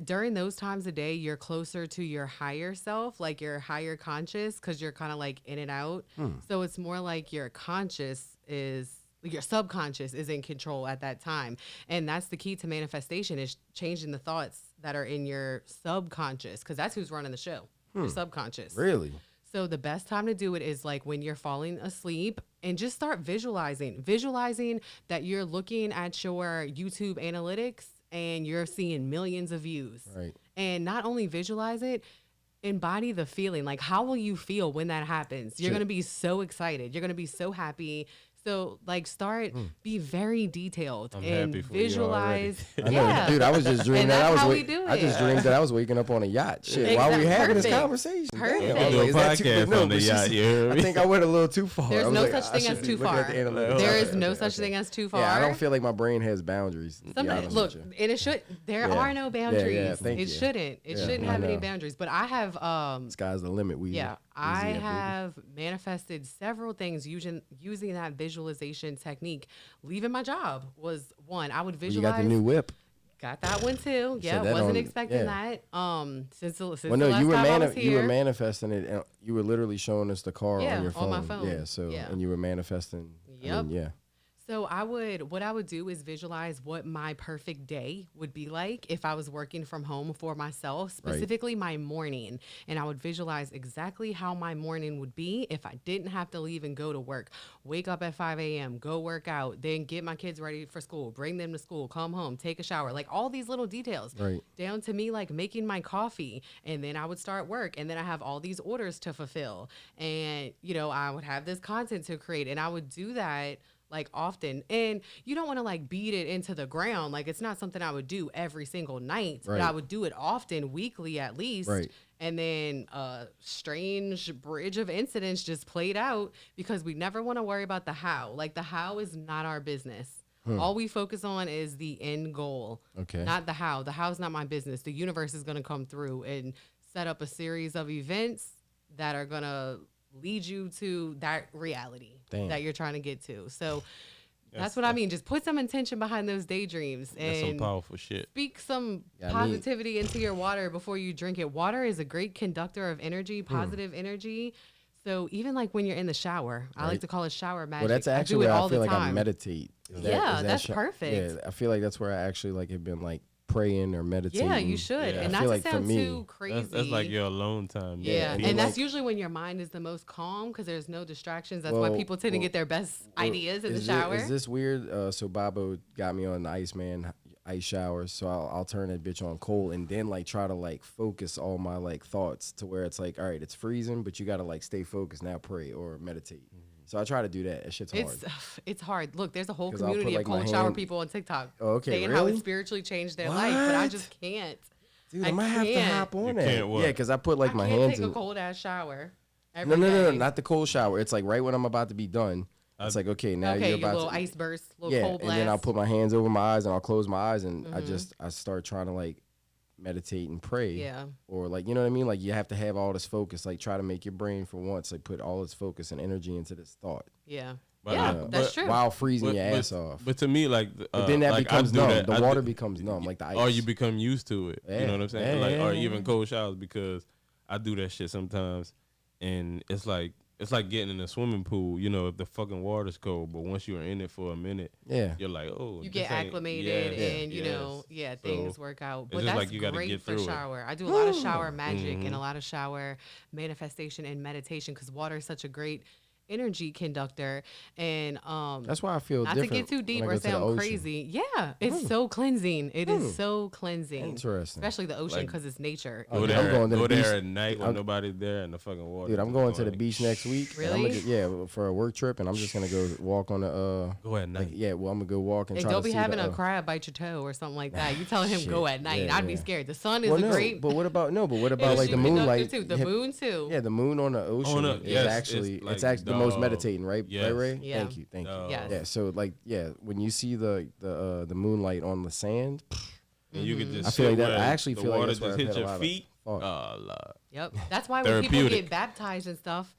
during those times of day, you're closer to your higher self, like your higher conscious, because you're kind of like in and out. So it's more like your subconscious is in control at that time. And that's the key to manifestation, is changing the thoughts that are in your subconscious, because that's who's running the show, your subconscious. Really? So the best time to do it is like when you're falling asleep, and just start visualizing that you're looking at your YouTube analytics and you're seeing millions of views. Right. And not only visualize it, embody the feeling. Like, how will you feel when that happens? You're Shit. going to be so excited. You're going to be so happy. So like be very detailed I'm and happy for you already. visualize. I know, dude. I was just dreaming And that that's I how was. we do I just it. dreamed that I was waking up on a yacht. Shit, while we Exact- having this perfect. conversation. Perfect. Damn, We'll I was do a like, is that too- podcast no, on the but yacht, you heard I me? think I went a little too far. There's I was no like, such I thing should as be too looking far. at the analytics. There Okay, is no okay, such okay. thing as too far. Yeah, I don't feel like my brain has boundaries. To be Sometimes, honest look, with you. and it should. There Yeah. are no boundaries. thank It you. shouldn't. It Yeah, shouldn't I have any know. boundaries. But I have, Sky's the limit. I baby. have manifested several things using that visualization technique. Leaving my job was one. I would You visualize. got the new whip. Got that one too. Yeah, that wasn't on- expecting yeah. that. Since Well, the no, last you were time I was you were here. manifesting it. And you were literally showing us the car Yeah, on your phone. on my phone. Yeah. So Yeah. and you were manifesting. I Yep. mean, yeah. So what I would do is visualize what my perfect day would be like if I was working from home for myself, specifically my morning. And I would visualize exactly how my morning would be if I didn't have to leave and go to work. Wake up at 5 a.m., go work out, then get my kids ready for school, bring them to school, come home, take a shower, like all these little details. Right. Down to me like making my coffee, and then I would start work, and then I have all these orders to fulfill. And, I would have this content to create, and I would do that like often. And you don't want to like beat it into the ground. Like it's not something I would do every single night, but I would do it often, weekly at least. Right. And then a strange bridge of incidents just played out because we never want to worry about the how. Like the how is not our business. All we focus on is the end goal, not the how. The how is not my business. The universe is going to come through and set up a series of events that are going to lead you to that reality that you're trying to get to. So that's what I mean. Just put some intention behind those daydreams and that's some powerful shit. Speak some positivity into your water before you drink it. Water is a great conductor of energy, positive energy. So even like when you're in the shower, I like to call it shower magic. Well, that's actually where I feel like I meditate. That's perfect. Yeah, I feel like that's where I actually like have been like praying or meditating. Yeah, you should. Yeah. And not to sound too crazy. That's like your alone time. Yeah, and that's usually when your mind is the most calm because there's no distractions. That's why people tend to get their best ideas in the shower. Is this weird? So Babo got me on the ice showers, so I'll turn that bitch on cold and then like try to like focus all my like thoughts to where it's like, all right, it's freezing, but you got to like stay focused now, pray or meditate. So I try to do that. That shit's hard. It's hard. Look, there's a whole community of cold shower people on TikTok saying really? how it spiritually changed their life, but I just can't. Dude, I might have to hop on that. Yeah, because I put like my hands in. Take a cold ass shower. No, not the cold shower. It's like right when I'm about to be done. It's like, okay, now you're about little to ice burst, little cold blast. And then I'll put my hands over my eyes and I'll close my eyes and I start trying to like meditate and pray. Yeah. Or like, you know what I mean? Like you have to have all this focus, like try to make your brain for once, like put all its focus and energy into this thought. Yeah. But, that's true. While freezing your ass off. But to me, like, but then that like becomes numb. The water becomes numb, like the ice. Or you become used to it. Yeah. You know what I'm saying? Or even cold showers, because I do that shit sometimes, and it's like getting in a swimming pool. If the fucking water's cold, but once you're in it for a minute, you're like, oh, you get acclimated, and things work out. But that's like you great get for shower. I do a lot of shower magic and a lot of shower manifestation and meditation because water is such a great energy conductor. And that's why I feel not different to get too deep or sound crazy. Yeah, it's so cleansing. It is so cleansing. Interesting. Especially the ocean because it's nature. Go there at night when nobody's there in the fucking water. Dude, I'm going to the beach next week. Really? For a work trip, and I'm just gonna go walk on the go at night. I'm gonna go walk and try don't to be see having a crab bite your toe or something like that. You telling him go at night. I'd be scared. The sun is great. But what about like the moonlight? The moon too. Yeah, the moon on the ocean is actually it's actually the most meditating, right? Yes. Right, Ray? Yeah. Thank you. Yes. Yeah, so when you see the moonlight on the sand, and you can just I feel like that. I actually feel like that's just hit your feet. Oh, yep. That's why when people get baptized and stuff,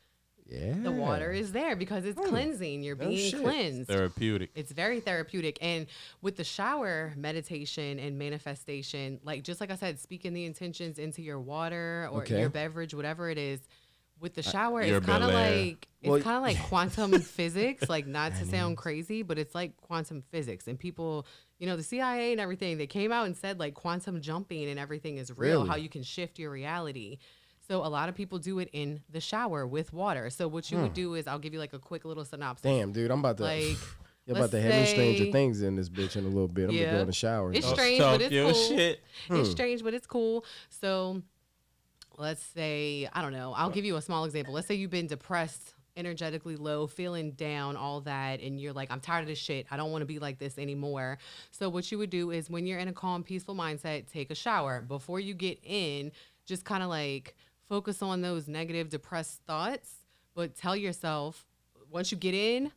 the water is there because it's cleansing. You're being cleansed. Therapeutic. It's very therapeutic. And with the shower meditation and manifestation, just like I said, speaking the intentions into your water or your beverage, whatever it is. With the shower, it's kind of like quantum physics. Like not to sound crazy, but it's like quantum physics. And people, the CIA and everything, they came out and said like quantum jumping and everything is real. Really? How you can shift your reality. So a lot of people do it in the shower with water. So what you would do is, I'll give you like a quick little synopsis. Damn, dude, I'm about to. You're about to have me Stranger Things in this bitch in a little bit. I'm gonna go in the shower. It's strange, but it's cool. Shit. It's strange, but it's cool. So. Let's say, I don't know, I'll give you a small example. Let's say you've been depressed, energetically low, feeling down, all that, and you're like, I'm tired of this shit. I don't want to be like this anymore. So what you would do is when you're in a calm, peaceful mindset, take a shower. Before you get in, just kind of like focus on those negative, depressed thoughts, but tell yourself, once you get in,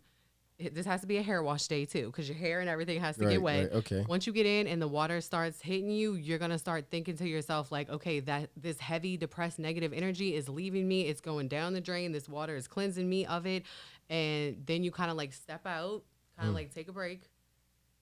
this has to be a hair wash day too, because your hair and everything has to get wet. Right, okay. Once you get in and the water starts hitting you, you're gonna start thinking to yourself like, okay, that this heavy, depressed, negative energy is leaving me. It's going down the drain. This water is cleansing me of it. And then you kind of like step out, kind of like take a break,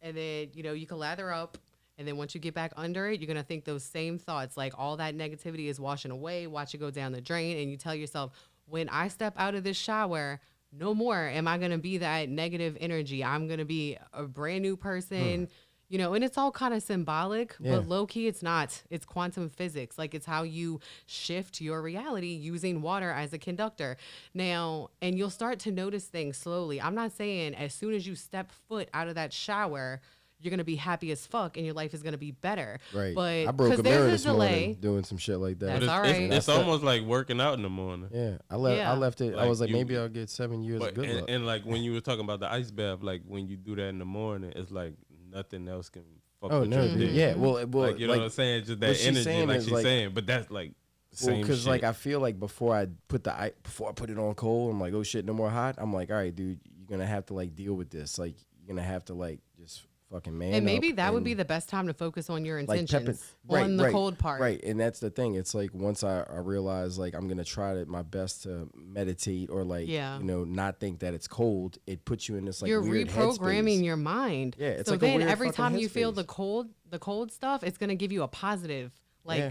and then you can lather up. And then once you get back under it, you're gonna think those same thoughts, like all that negativity is washing away. Watch it go down the drain, and you tell yourself, when I step out of this shower, no more am I going to be that negative energy. I'm going to be a brand new person. You know, and it's all kind of symbolic, but low key, it's not. It's quantum physics. Like, it's how you shift your reality using water as a conductor. Now, and you'll start to notice things slowly. I'm not saying as soon as you step foot out of that shower, you're going to be happy as fuck and your life is going to be better. Right. But I broke a mirror this delay, morning doing some shit like that. That's But all right. It's almost like working out in the morning. Yeah. I left it. I Like, was like, maybe I'll get 7 years of good luck. And like when you were talking about the ice bath, like when you do that in the morning, it's like nothing else can fuck with your day. Yeah. Well, like, you know what I'm saying? Just that energy, like she's saying. But that's like same because shit. like I feel like before I put it on cold, I'm like, oh shit, no more hot. I'm like, all right, dude, you're gonna have to like deal with this. Like you're gonna have to like just fucking man. And maybe up that would be the best time to focus on your intentions, like on the cold part. Right, and that's the thing. It's like once I realize like I'm gonna try my best to meditate or like you know not think that it's cold. It puts you in this like you're weird reprogramming headspace. your mind. Yeah, it's so like then a weird every time you feel headspace. the cold stuff, it's gonna give you a positive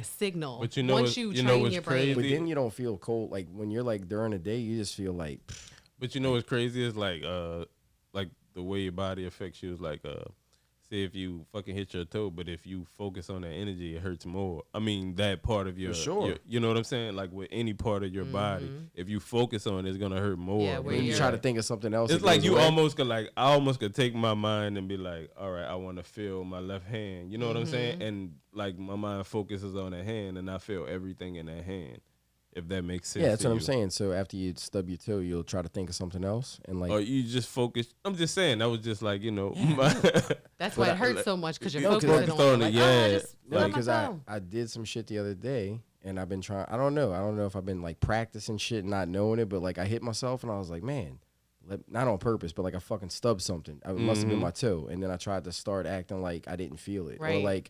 signal. But you know, once you train your brain. But then you don't feel cold. Like when you're like during the day, you just feel like. But you know what's crazy is like the way your body affects you is like say if you fucking hit your toe, but if you focus on that energy, it hurts more. I mean that part of your, you know what I'm saying? Like with any part of your body, if you focus on it, it's gonna hurt more. Yeah, when you try to think of something else, it's like you almost could I almost could take my mind and be like, all right, I want to feel my left hand. You know what I'm saying? And like my mind focuses on that hand, and I feel everything in that hand. If that makes sense. Yeah, that's what I'm saying. So after you stub your toe, you'll try to think of something else, and like, or you just focus. I'm just saying that was just like that's why it hurts so much because you're focusing focused on it. Yeah, because I did some shit the other day, and I've been trying. I don't know if I've been like practicing shit, and not knowing it, but like I hit myself, and I was like, man, not on purpose, but like I fucking stubbed something. It must have been my toe, and then I tried to start acting like I didn't feel it, or like.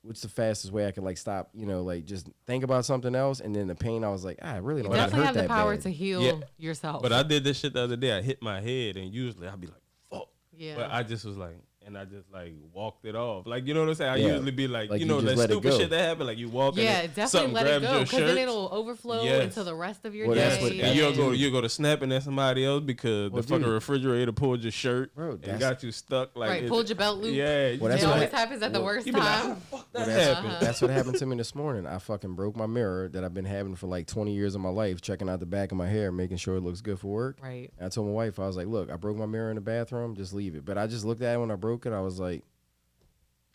What's the fastest way I could like stop, you know, like just think about something else, and then the pain, I was like, I really don't you definitely have the power bad. to heal yourself. But I did this shit the other day. I hit my head, and usually I'd be like, fuck. Yeah. But I just was like, and I just like walked it off. Like, you know what I'm saying? I usually be like you know, that stupid shit that happened. Like you walk in and definitely let it go, because then it'll overflow Yes. into the rest of your Well, day. that's what- And you go to snapping at somebody else because the fucking refrigerator pulled your shirt and got you stuck. Like pulled your belt loop. Yeah. Well, that's it what always happens at the worst You be like, how time. the fuck that happened? That's what happened to me this morning. I fucking broke my mirror that I've been having for like 20 years of my life, checking out the back of my hair, making sure it looks good for work. Right. And I told my wife, I was like, look, I broke my mirror in the bathroom, just leave it. But I just looked at it when I broke it. I was like,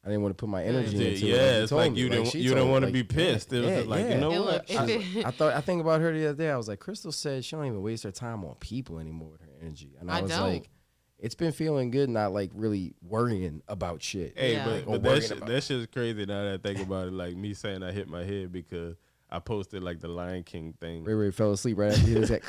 I didn't want to put my energy into it. Yeah, it's like you don't want to be pissed. It was just like, you know what? I think about her the other day. I was like, Krystal said she don't even waste her time on people anymore with her energy. And I was like, it's been feeling good, not like really worrying about shit. Hey, but that shit's crazy now that I think about it. Like me saying I hit my head because I posted like the Lion King thing. Ray fell asleep right after he was like,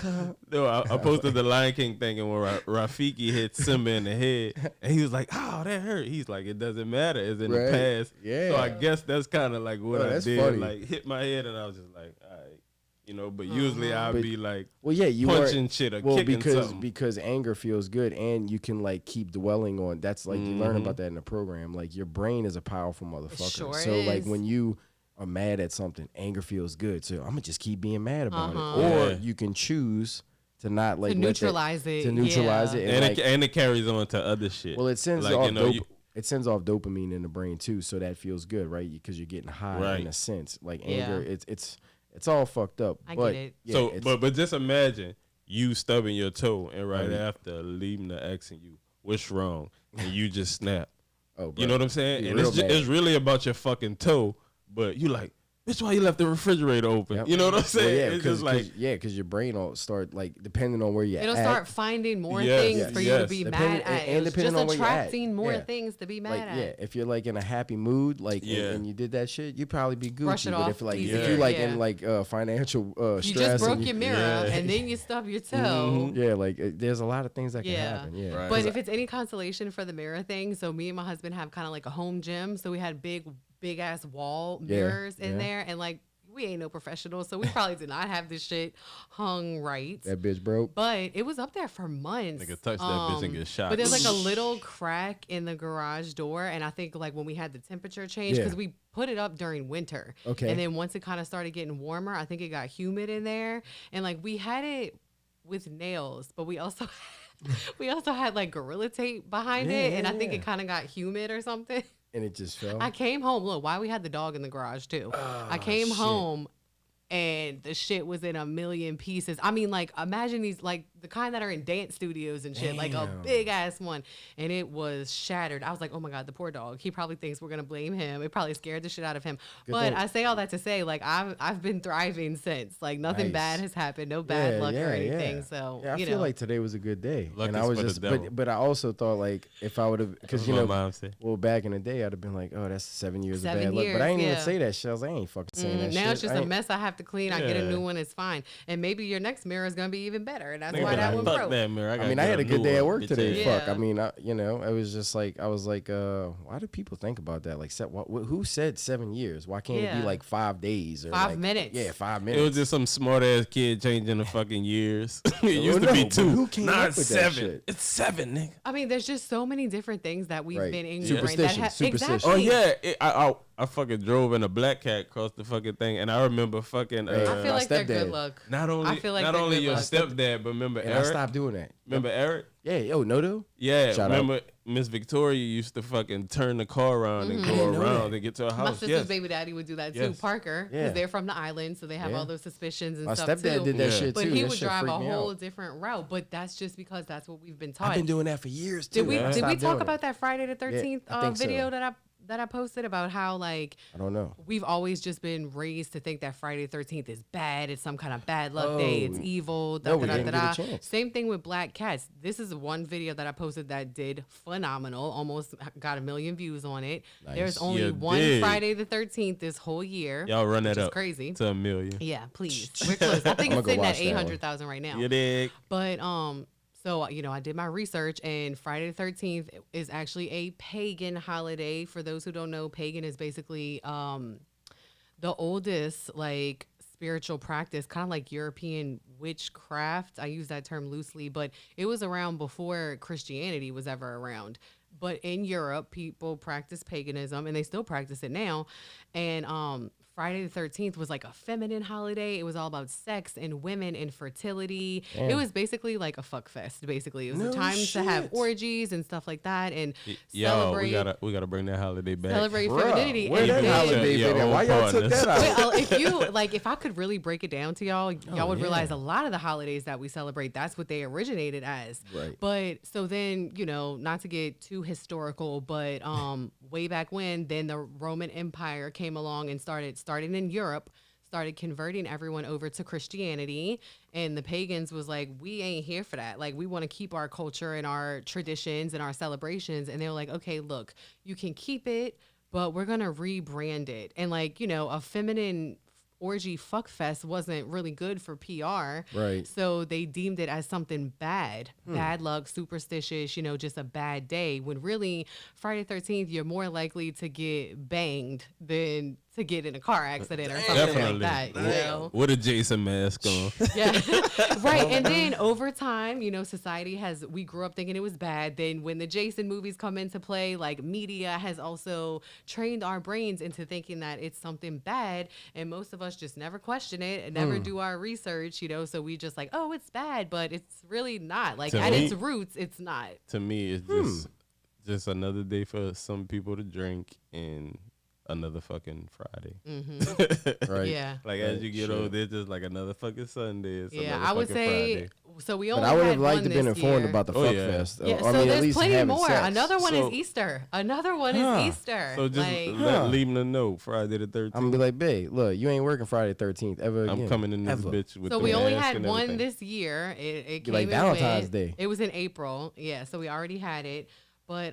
no, I posted the Lion King thing, and when Rafiki hit Simba in the head, and he was like, "Oh, that hurt." He's like, "It doesn't matter. It's in the past." Yeah. So I guess that's kind of like what I did. Funny. Like hit my head, and I was just like, "All right." You know, but usually I'd be like, you punching shit or kicking something. Because anger feels good, and you can like keep dwelling on. That's like you learn about that in the program. Like your brain is a powerful motherfucker. Sure so is. like when you are mad at something, anger feels good. So I'm gonna just keep being mad about it. Or you can choose to not like to neutralize it. And it carries on to other shit. Well, it sends like, off it sends off dopamine in the brain too, so that feels good, right? Because you're getting high in a sense. Like anger, it's all fucked up. I get it. Yeah, so, but just imagine you stubbing your toe, and right after leaving the asking you what's wrong, and you just snap. Oh, bro. You know what I'm saying? You're And it's really about your fucking toe, but you like, bitch, why you left the refrigerator open? Yep. You know what I'm saying? Well, it's just like because your brain will start like depending on where you're it'll at. start finding more things for you to be mad at. And depending on where you're at. Just attracting more things to be mad at. Yeah, if you're like in a happy mood, like and you did that shit, you probably be Gucci. Brush it off if you're like in like financial stress, you just broke your mirror and then you stub your toe. Yeah, like there's a lot of things that can happen. Yeah, right. But if it's any consolation for the mirror thing, so me and my husband have kind of like a home gym, so we had big ass wall mirrors in there, and like we ain't no professionals, so we probably did not have this shit hung right. That bitch broke. But it was up there for months. Nigga touch that bitch and get shot. But there's like a little crack in the garage door, and I think like when we had the temperature change, because we put it up during winter. Okay. And then once it kind of started getting warmer, I think it got humid in there, and like we had it with nails, but we also had like Gorilla Tape behind it, and I think it kind of got humid or something. And it just fell. I came home. Look, why we had the dog in the garage too. I came home and the shit was in a million pieces. I mean, like, imagine these, like, the kind that are in dance studios and shit, like a big ass one. And it was shattered. I was like, oh my God, the poor dog. He probably thinks we're going to blame him. It probably scared the shit out of him. But I say all that to say, like, I've been thriving since. Like, nothing bad has happened. No bad luck or anything. So, I feel like today was a good day. Luck and is I was for just, the devil. but I also thought, like, if I would have, because, mom said. well, back in the day, I'd have been like, oh, that's 7 years of bad luck. years, But I ain't even say that shit. I was like, I ain't fucking saying that shit. Now it's just a mess I have to clean. I get a new one. It's fine. And maybe your next mirror is going to be even better. And that's why that one broke. I had a good day at work today. Yeah. Fuck. I mean, it was just like, I was like, why do people think about that? Like, who said 7 years? Why can't it be like 5 days or 5 minutes? Yeah, 5 minutes. It was just some smart ass kid changing the fucking years. It used to be 2. Who came now up it's with 7. that shit? It's 7, nigga. I mean, there's just so many different things that we've been in. Superstition. Exactly. Oh yeah, I fucking drove in a black cat across the fucking thing, and I remember fucking. I feel like they're stepdad. good luck. Not only, I feel like not they're only good your luck. stepdad, but remember And Eric. I stopped doing that. Remember Eric? Yeah. Yo, Nodo? Yeah. Shout remember out. Miss Victoria used to fucking turn the car around and go around and get to her My house. sister's baby daddy would do that too. Yes. Parker, because they're from the island, so they have all those suspicions and My stuff stepdad too. did that shit But too. he That would shit drive a freaked me whole out. different route. But that's just because that's what we've been taught. I've been doing that for years too. Did we talk doing about that Friday the 13th I think video so. that I posted about how, like, I don't know. we've always just been raised to think that Friday the 13th is bad. It's some kind of bad luck day. It's evil. No, we didn't get a chance. Same thing with black cats. This is one video that I posted that did phenomenal. Almost got 1 million views on it. Nice. There's only one did. Friday the 13th this whole year. Y'all run that which is up crazy. to 1 million. Yeah, please. We're close. I think I'ma it's go sitting at watch that one. 800,000 right now. You dig? But so I did my research, and Friday the 13th is actually a pagan holiday. For those who don't know, pagan is basically the oldest like spiritual practice, kind of like European witchcraft. I use that term loosely, but it was around before Christianity was ever around. But in Europe, people practice paganism, and they still practice it now. And Friday the 13th was like a feminine holiday. It was all about sex and women and fertility. Damn. It was basically like a fuck fest, basically. It was a time to have orgies and stuff like that and Yo, celebrate. we gotta bring that holiday back. Celebrate Bruh, femininity. where And that then- holiday Your been at? own Why y'all took partners. that out? Well, if I could really break it down to y'all would realize a lot of the holidays that we celebrate, that's what they originated as. Right. But so then, not to get too historical, but way back when, then the Roman Empire came along and started in Europe, started converting everyone over to Christianity. And the pagans was like, we ain't here for that. Like, we want to keep our culture and our traditions and our celebrations. And they were like, okay, look, you can keep it, but we're going to rebrand it. And like, a feminine orgy fuck fest wasn't really good for PR. Right. So they deemed it as something bad, bad luck, superstitious, just a bad day. When really Friday 13th, you're more likely to get banged than to get in a car accident or something Definitely. like that, With a Jason mask on. Yeah. Right. And then over time, society we grew up thinking it was bad. Then when the Jason movies come into play, like media has also trained our brains into thinking that it's something bad. And most of us just never question it and never do our research, so we just like, oh, it's bad, but it's really not. Like To at me- its roots, it's not. To me, it's just another day for some people to drink and another fucking Friday. Right. Yeah. Like as you get older, it's just like another fucking Sunday. It's Yeah, another I would fucking say Friday. so. We But only I would had have liked one to been this informed year. about the Oh, fuck yeah. fest. Yeah, I so mean, at there's least plenty having more. sex. Another one So- is Easter. Another one Huh. is Easter. So just leave them a note. Friday the 13th. I'm gonna be like, babe, look, you ain't working Friday 13th ever again. I'm coming in this Ever. bitch with So the we only mask had and one everything. this year. It Be came like and Valentine's went. Day. It was in April. Yeah, so we already had it. But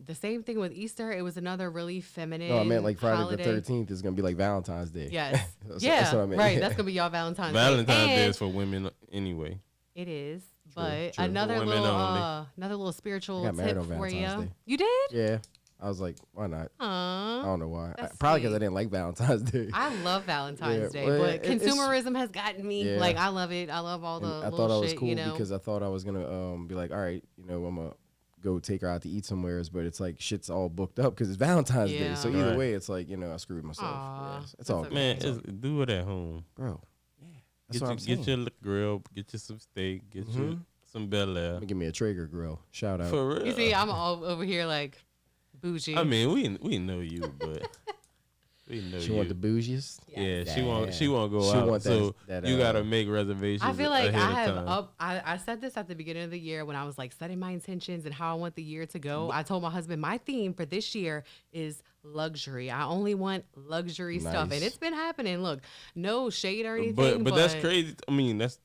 the same thing with Easter. It was another really feminine. No, I meant like Friday holiday. the 13th is gonna be like Valentine's Day. Yes. Yeah, that's what I meant. Right. Yeah. That's gonna be y'all Valentine's Day. Valentine's Day And is for women anyway. It is. But true. another For women little only. another little spiritual I got married tip on for Valentine's you. Day. You did? Yeah. I was like, why not? I Aw. don't know why. That's Probably because sweet. I didn't like Valentine's Day. I love Valentine's Yeah, Day, well, but it's- consumerism has gotten me. Yeah. Like I love it. I love all And the I little thought I was shit, cool because I thought I was gonna be like, all right, I'm gonna go take her out to eat somewheres, but it's like shit's all booked up because it's Valentine's Day. Yeah. So either Right. way, it's like I screwed myself. Aw, Yeah, it's that's all okay. good. Man, It's all do it at home. bro. Yeah, Get your grill, get you some steak, get you some Bel Air. Give me a Traeger grill. Shout out. For real. You see, I'm all over here like bougie. I mean, we know you, but we know she you. want the bougiest. Yeah, she won't go out. Want so that, you gotta make reservations. I feel like I I said this at the beginning of the year when I was like setting my intentions and how I want the year to go. I told my husband my theme for this year is luxury. I only want luxury stuff, and it's been happening. Look, no shade or anything, but that's crazy. I mean, that's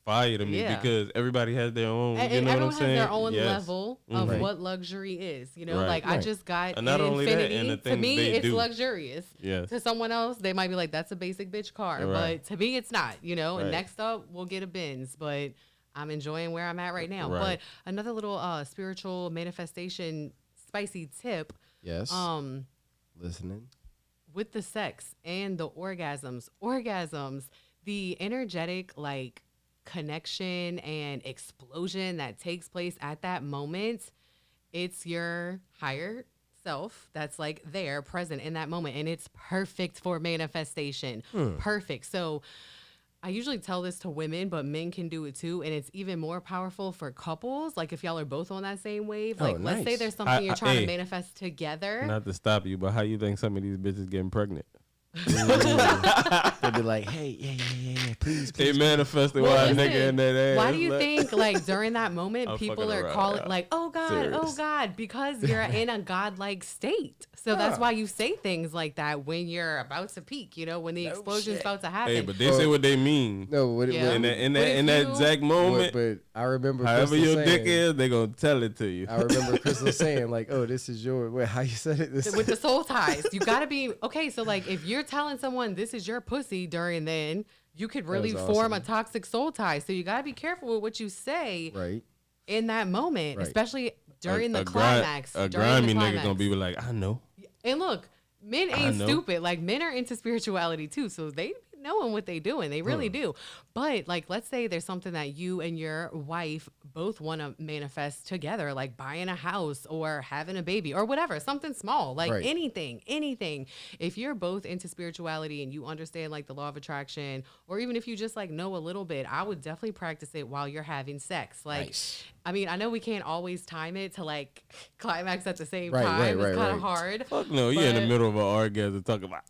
fire to me because everybody has their own. And you know everyone what I'm saying? has their own level of what luxury is. You know, like I just got and not only that, Infinity. and the To things me, they it's do. luxurious. Yes. To someone else, they might be like, "That's a basic bitch car," but to me, it's not. You know. And next up, we'll get a Benz, but I'm enjoying where I'm at right now. But another little spiritual manifestation spicy tip. Yes. Listening. With the sex and the orgasms, the energetic like connection and explosion that takes place at that moment, it's your higher self that's like there present in that moment, and it's perfect for manifestation. Perfect. So I usually tell this to women, but men can do it too, and it's even more powerful for couples. Like if y'all are both on that same wave, like let's say there's something you're trying to manifest together. Not to stop you, but how you think some of these bitches getting pregnant? They'll be like, hey, yeah, please. They manifested while a nigga in that ass. Why do you think, like, during that moment, people are calling, like, oh, God, Serious. oh, God, because you're in a godlike state. So that's why you say things like that when you're about to peak, you know, when the explosion's about to happen. Hey, but they say what they mean. No, in that exact moment. But I remember however Krystal your saying, dick is, they gonna tell it to you. I remember Krystal saying, like, oh, this is your, wait, how you said it? With the soul ties. You got to be, okay, so, like, if you're telling someone this is your pussy during then, you could really form a toxic soul tie. So you got to be careful with what you say in that moment, especially during the climax. A grimy nigga gonna be like, I know. And look, men ain't stupid. Like, men are into spirituality too, so they be knowing what they doing. They really do. But like, let's say there's something that you and your wife both want to manifest together, like buying a house or having a baby or whatever, something small, like anything. If you're both into spirituality and you understand like the law of attraction, or even if you just like know a little bit, I would definitely practice it while you're having sex. Like, I mean, I know we can't always time it to like climax at the same time. It's kind of hard. Fuck no, you're in the middle of an orgasm talking about,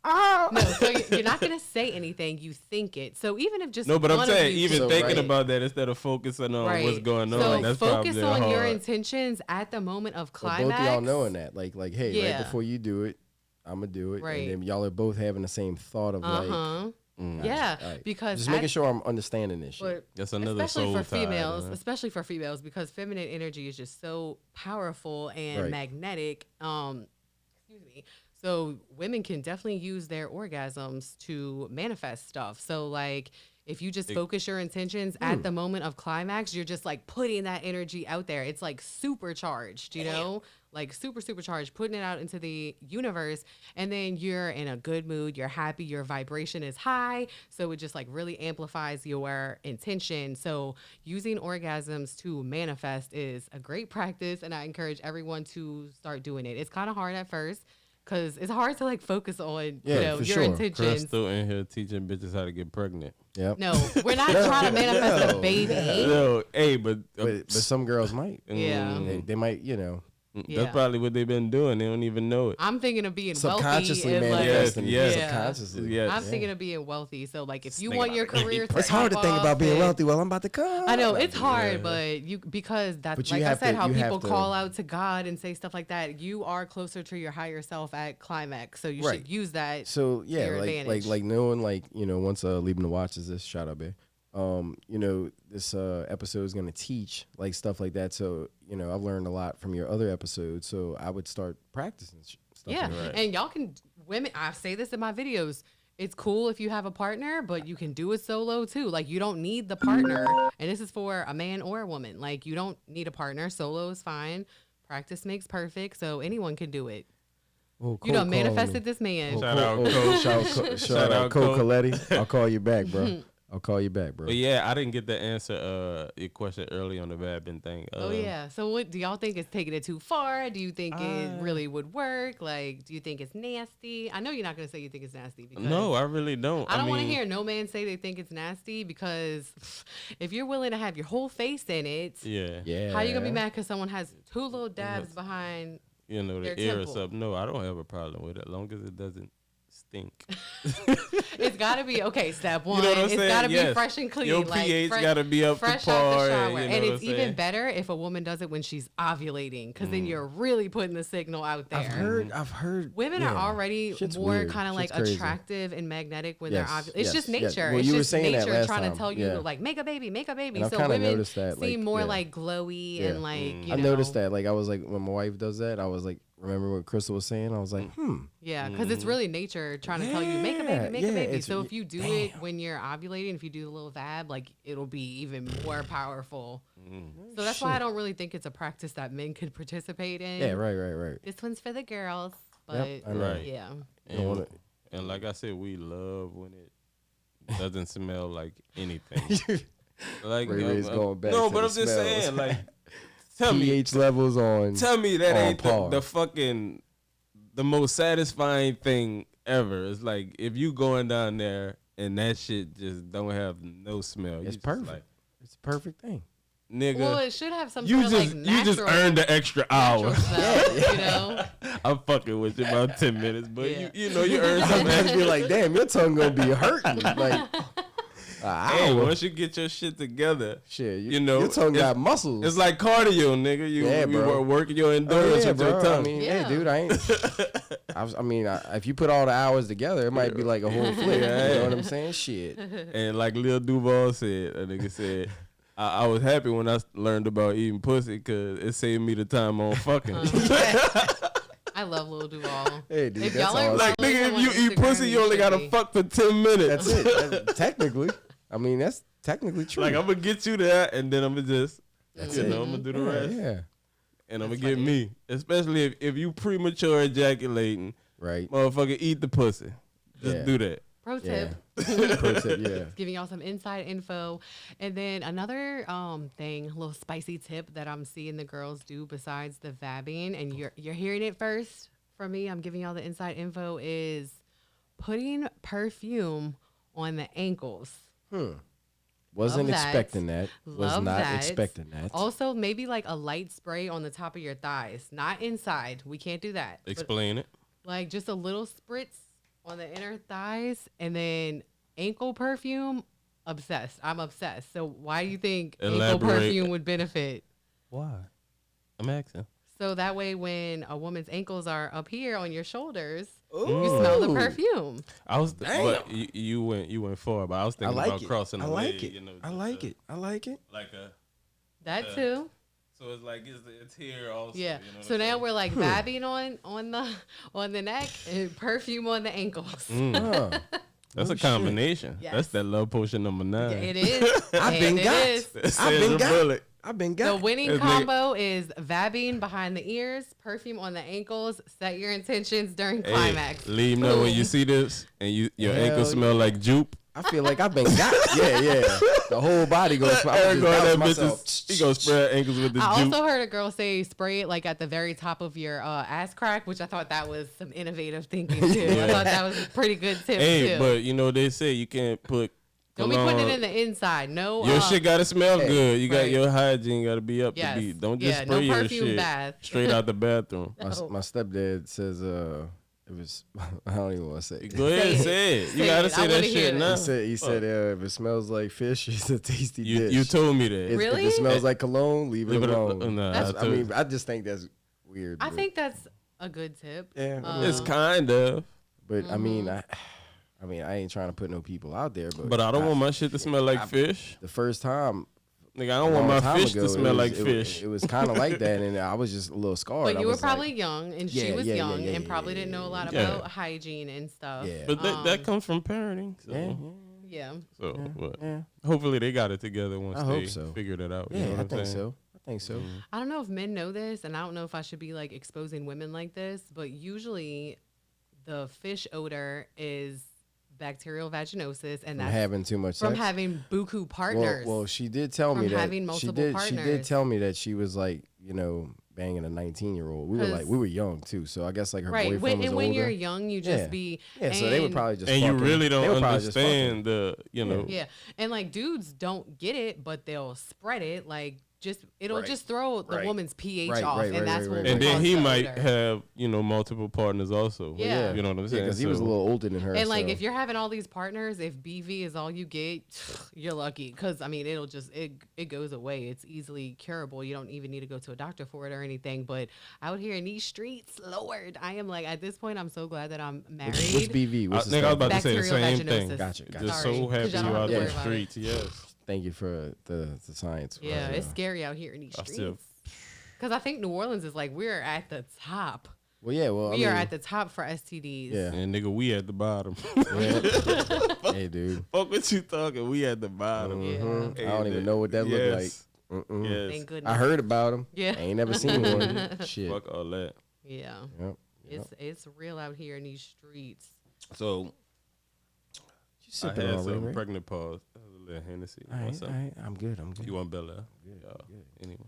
No, so you're not going to say anything. You think it. So even if just I'm saying, even thinking about that instead of focusing on what's going on. So that's focus on hard. your intentions at the moment of climax. Both of y'all knowing that. Like, hey, right before you do it, I'm going to do it. Right. And then y'all are both having the same thought of like, because just making sure I'm understanding this shit. That's another especially soul for females, tie, especially for females, because feminine energy is just so powerful and magnetic. Excuse me. So women can definitely use their orgasms to manifest stuff. So like, if you just focus your intentions at the moment of climax, you're just like putting that energy out there. It's like supercharged, you know, like supercharged, putting it out into the universe. And then you're in a good mood. You're happy. Your vibration is high. So it just like really amplifies your intention. So using orgasms to manifest is a great practice. And I encourage everyone to start doing it. It's kind of hard at first, because it's hard to like focus on your intentions. Krystal in here teaching bitches how to get pregnant. Yep. No, we're not trying to manifest a baby. No, hey, but some girls might. Yeah. They might, you know. That's probably what they've been doing. They don't even know it. I'm thinking of being subconsciously wealthy. manifesting. Yes. Subconsciously. Yes. I'm thinking of being wealthy. So like, if you want your career to it's hard to think about being wealthy while I'm about to come. I know it's hard, but because that's like I said, how people call out to God and say stuff like that. You are closer to your higher self at climax, so you should use that. So yeah, to your advantage. like knowing, like, you know, once Leaving the Watches this, shout out, babe. You know, this episode is gonna teach like stuff like that. So, you know, I've learned a lot from your other episodes. So I would start practicing stuff. Yeah, like that. And y'all can, women, I say this in my videos, it's cool if you have a partner, but you can do it solo too. Like, you don't need the partner. And this is for a man or a woman. Like, you don't need a partner. Solo is fine. Practice makes perfect. So anyone can do it. Well, you done manifested this man. Shout out, Cole. Shout out, Cole Coletti. I'll call you back, bro. I'll call you back, bro. But yeah, I didn't get the answer your question early on the vabbing thing. Oh yeah. So what do y'all think it's taking it too far? Do you think it really would work? Like, do you think it's nasty? I know you're not gonna say you think it's nasty because no, I really don't. I don't want to hear no man say they think it's nasty because if you're willing to have your whole face in it, yeah. how you gonna be mad because someone has 2 little dabs behind the ear temple. Or something? No, I don't have a problem with it as long as it doesn't stink. It's gotta be okay. Step one, you know it's gotta be fresh and clean. Your pH gotta be up fresh to par. out the shower, and it's even better if a woman does it when she's ovulating, because then you're really putting the signal out there. I've heard. Women are already more kind of like attractive and magnetic when they're ovulating. It's just nature. Well, it's just nature trying to tell you like make a baby. And so women seem more like glowy and like. I noticed that. Like I was like when my wife does that, I was like. Remember what Krystal was saying? I was like, Yeah, because it's really nature trying to tell you, make a baby, make a baby. So if you do it when you're ovulating, if you do the little vab, like it'll be even more powerful. So that's why I don't really think it's a practice that men could participate in. Yeah, right. This one's for the girls, but yeah. And like I said, we love when it doesn't smell like anything. Like Ray's going back. No, to but the I'm just smells. saying, like. Tell pH levels on. Tell me that ain't par. the fucking the most satisfying thing ever. It's like if you going down there and that shit just don't have no smell. It's perfect. Like, it's a perfect thing. Nigga. Well, it should have some sort of like natural, you just earned the extra hour. Smell, you know? I'm fucking with you about 10 minutes, but you know you earned something. Sometimes be like, damn, your tongue gonna be hurting. Like. Hey, once you get your shit together, you know your tongue got muscles. It's like cardio, nigga. You were working your endurance with your tongue. I mean, hey, dude, I ain't. If you put all the hours together, it might be like a whole flip. You know what I'm saying? Shit. And like Lil Duval said, a nigga said, I was happy when I learned about eating pussy because it saved me the time on fucking. I love Lil Duval. Hey, dude, if that's y'all awesome. Like, nigga, if you eat pussy, you only gotta fuck for 10 minutes. That's it. Technically. I mean, that's technically true. Like, I'm gonna get you that, and then I'm gonna just, I'm gonna do the rest. Yeah. And I'm gonna get me. Especially if you premature ejaculating, right? Motherfucker, eat the pussy. Just do that. Pro tip. Pro tip, yeah. Giving y'all some inside info. And then another thing, a little spicy tip that I'm seeing the girls do besides the vabbing, and you're hearing it first from me, I'm giving y'all the inside info, is putting perfume on the ankles. Wasn't expecting that. Was not expecting that. Also, maybe like a light spray on the top of your thighs, not inside. We can't do that. Explain it. Like just a little spritz on the inner thighs, and then ankle perfume. Obsessed. I'm obsessed. So why do you think ankle perfume would benefit? Why? I'm asking. So that way, when a woman's ankles are up here on your shoulders, you smell the perfume. I was, but you went far, but I was thinking about crossing the leg. It. You know, I like it. Like a that too. So it's like it's here also. Yeah. You know so now we're like vabbing on the neck and perfume on the ankles. That's a combination. Yes. That's that love potion number 9. Yeah, it is. I've been got. The winning combo is vabbing behind the ears, perfume on the ankles. Set your intentions during climax. Leave them know when you see this and your ankles smell like jupe. I feel like I've been got. Yeah. The whole body goes. He goes spread ankles with the jupe. I also heard a girl say spray it like at the very top of your ass crack, which I thought that was some innovative thinking too. I thought that was a pretty good tip too. But you know they say you can't put. Don't be putting it in the inside. No. Your shit gotta smell good. You got your hygiene gotta be up to beat. Don't just spray your shit straight out the bathroom. My stepdad says it was. I don't even want to say it. Go ahead and say it. You gotta say that shit now. He said if it smells like fish, it's a tasty dish. You told me that. Really? If it smells like cologne, leave it alone. Nah, I just think that's weird. I think that's a good tip. Yeah, it's kind of. But I mean, I ain't trying to put no people out there, but I don't want my shit to smell like fish. The first time, nigga, I don't want my fish to smell like fish. It was kind of like that, and I was just a little scarred. But you were probably young, and she was young, and probably didn't know a lot about hygiene and stuff. Yeah. But that comes from parenting. So. Yeah. So, hopefully they got it together once they figured it out. Yeah, you know what I think so. I don't know if men know this, and I don't know if I should be like exposing women like this, but usually the fish odor is bacterial vaginosis, and From that's having too much from sex? having buku partners. Well, she did tell me From that having she multiple did partners. tell me that she was like, banging a 19-year-old. We were young too, so I guess like her boyfriend was older. When you're young, you just be so they would probably just and fucking, you really they would don't probably just understand fucking. Yeah, and like dudes don't get it, but they'll spread it. Like it'll just throw the woman's pH off, and that's what. And then he might odor. have multiple partners also. Yeah. You know what I'm saying? Because he was a little older than her. And like so. if you're having all these partners, if BV is all you get, you're lucky. Because I mean, it'll just it goes away. It's easily curable. You don't even need to go to a doctor for it or anything. But out here in these streets, Lord, I am like at this point, I'm so glad that I'm married. What's BV? I think I was about to say the Bacterial same thing. vaginosis. Gotcha. Just Sorry, so happy 'cause y'all you don't have out to in worry the about it. streets. Yes. Thank you for the science. Yeah, it's scary out here in these streets. Because I think New Orleans is like we're at the top. Well, yeah. Well, We are at the top for STDs. Yeah. And nigga, we at the bottom. Yeah. Hey, dude. Fuck what you talking? We at the bottom. Mhm. Yeah. I don't even know what that looked like. Yes. Mm-mm. Thank goodness. I heard about him. Yeah. I ain't never seen one. Shit. Fuck all that. Yeah. Yep. It's real out here in these streets. So You I sipping had on some Ray? pregnant pause. That was a little Hennessy. You All want right, some? all right. I'm good. You want Bella? Good, Yeah. good. Anyway,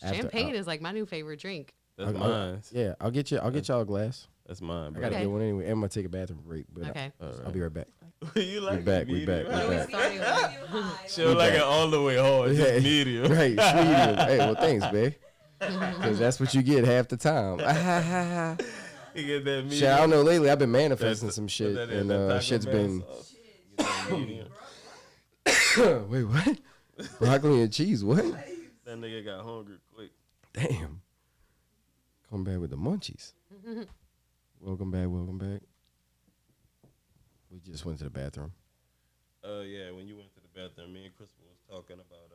After- Champagne is like my new favorite drink. that's I'll- mine. Yeah, I'll get y'all a glass. That's mine, I bro. gotta Okay. get one anyway. I'm gonna take a bathroom break, but Okay. I'll be right back. You like We back. it We back. medium? We back. Starting with- She don't like back. it all the way hard. Hey, Just medium. Right, it's medium. Hey, well, thanks, babe. Because that's what you get half the time. You get that medium. Shit, I don't know. Lately, I've been manifesting That's- some shit, that is and that Taco shit's Bell been. sauce. You get that medium. Wait, what? Broccoli and cheese? What? That nigga got hungry quick. Damn. Come back with the munchies. Welcome back. Welcome back. We just went to the bathroom. Yeah, when you went to the bathroom, me and Krystal was talking about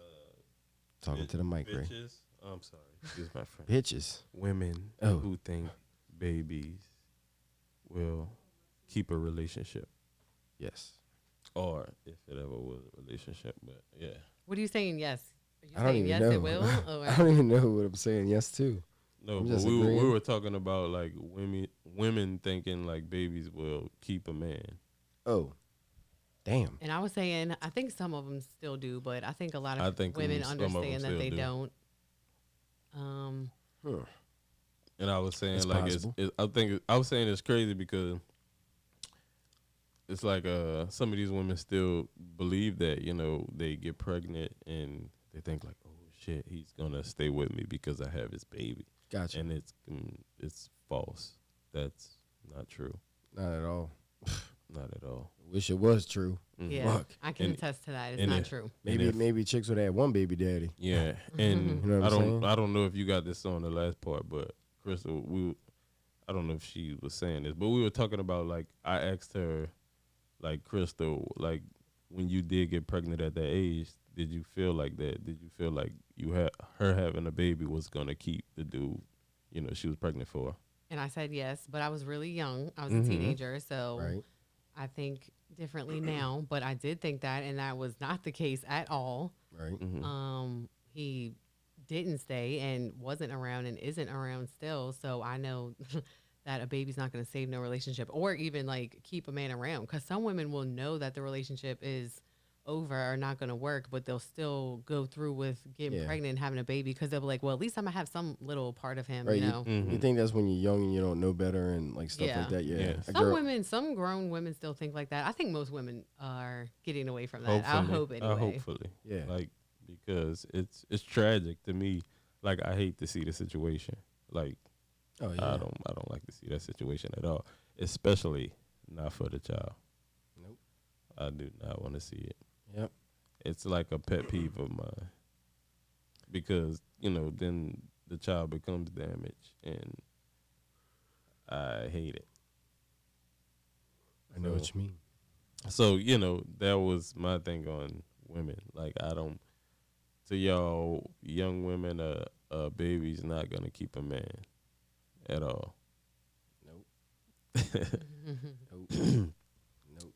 Talking to the mic, Ray. bitches. I'm sorry, excuse my friend. Bitches. Women Oh. who think babies will keep a relationship, Yes. or if it ever was a relationship. But yeah, What are you saying? Yes. Are you I don't saying even yes, know. it will? I don't even know what I'm saying yes to. no, I'm but just we agreeing. were talking about like women thinking like babies will keep a man. Oh. Damn. And I was saying, I think some of them still do, but I think a lot I of think women some of them understand that still they do. don't. Huh. And I was saying It's like possible. I was saying it's crazy because it's like some of these women still believe that they get pregnant and they think like, oh shit, he's gonna stay with me because I have his baby. Gotcha. And it's false. That's not true. Not at all. Not at all. Wish it was true. Yeah, Fuck. I can And- attest to that. It's and not if- true. Maybe chicks would have one baby daddy. Yeah, and You know what I'm saying? I don't know if you got this on the last part, but Krystal, I don't know if she was saying this, but we were talking about like I asked her, like Krystal, like when you did get pregnant at that age, did you feel like that? Did you feel like her having a baby was gonna keep the dude, she was pregnant for? And I said yes, but I was really young. I was a Mhm. teenager, so Right. I think differently now. But I did think that, and that was not the case at all. Right. Mm-hmm. He didn't stay and wasn't around and isn't around still. So I know that a baby's not going to save no relationship or even like keep a man around. Because some women will know that the relationship is over or not going to work, but they'll still go through with getting Yeah. pregnant and having a baby because they'll be like, well, at least I'm going to have some little part of him, Right. you know? Mm-hmm. You think that's when you're young and you don't know better and like stuff Yeah. like that? Yeah. Yeah. Some grown women still think like that. I think most women are getting away from that. I hope anyway. Hopefully. Yeah. Like because it's tragic to me. Like I hate to see the situation. Like Oh yeah. I don't like to see that situation at all. Especially not for the child. Nope. I do not want to see it. Yep. It's like a pet peeve of mine. Because, then the child becomes damaged and I hate it. I know what you mean. So, that was my thing on women. Like to y'all young women, a baby's not gonna keep a man at all. Nope. Nope.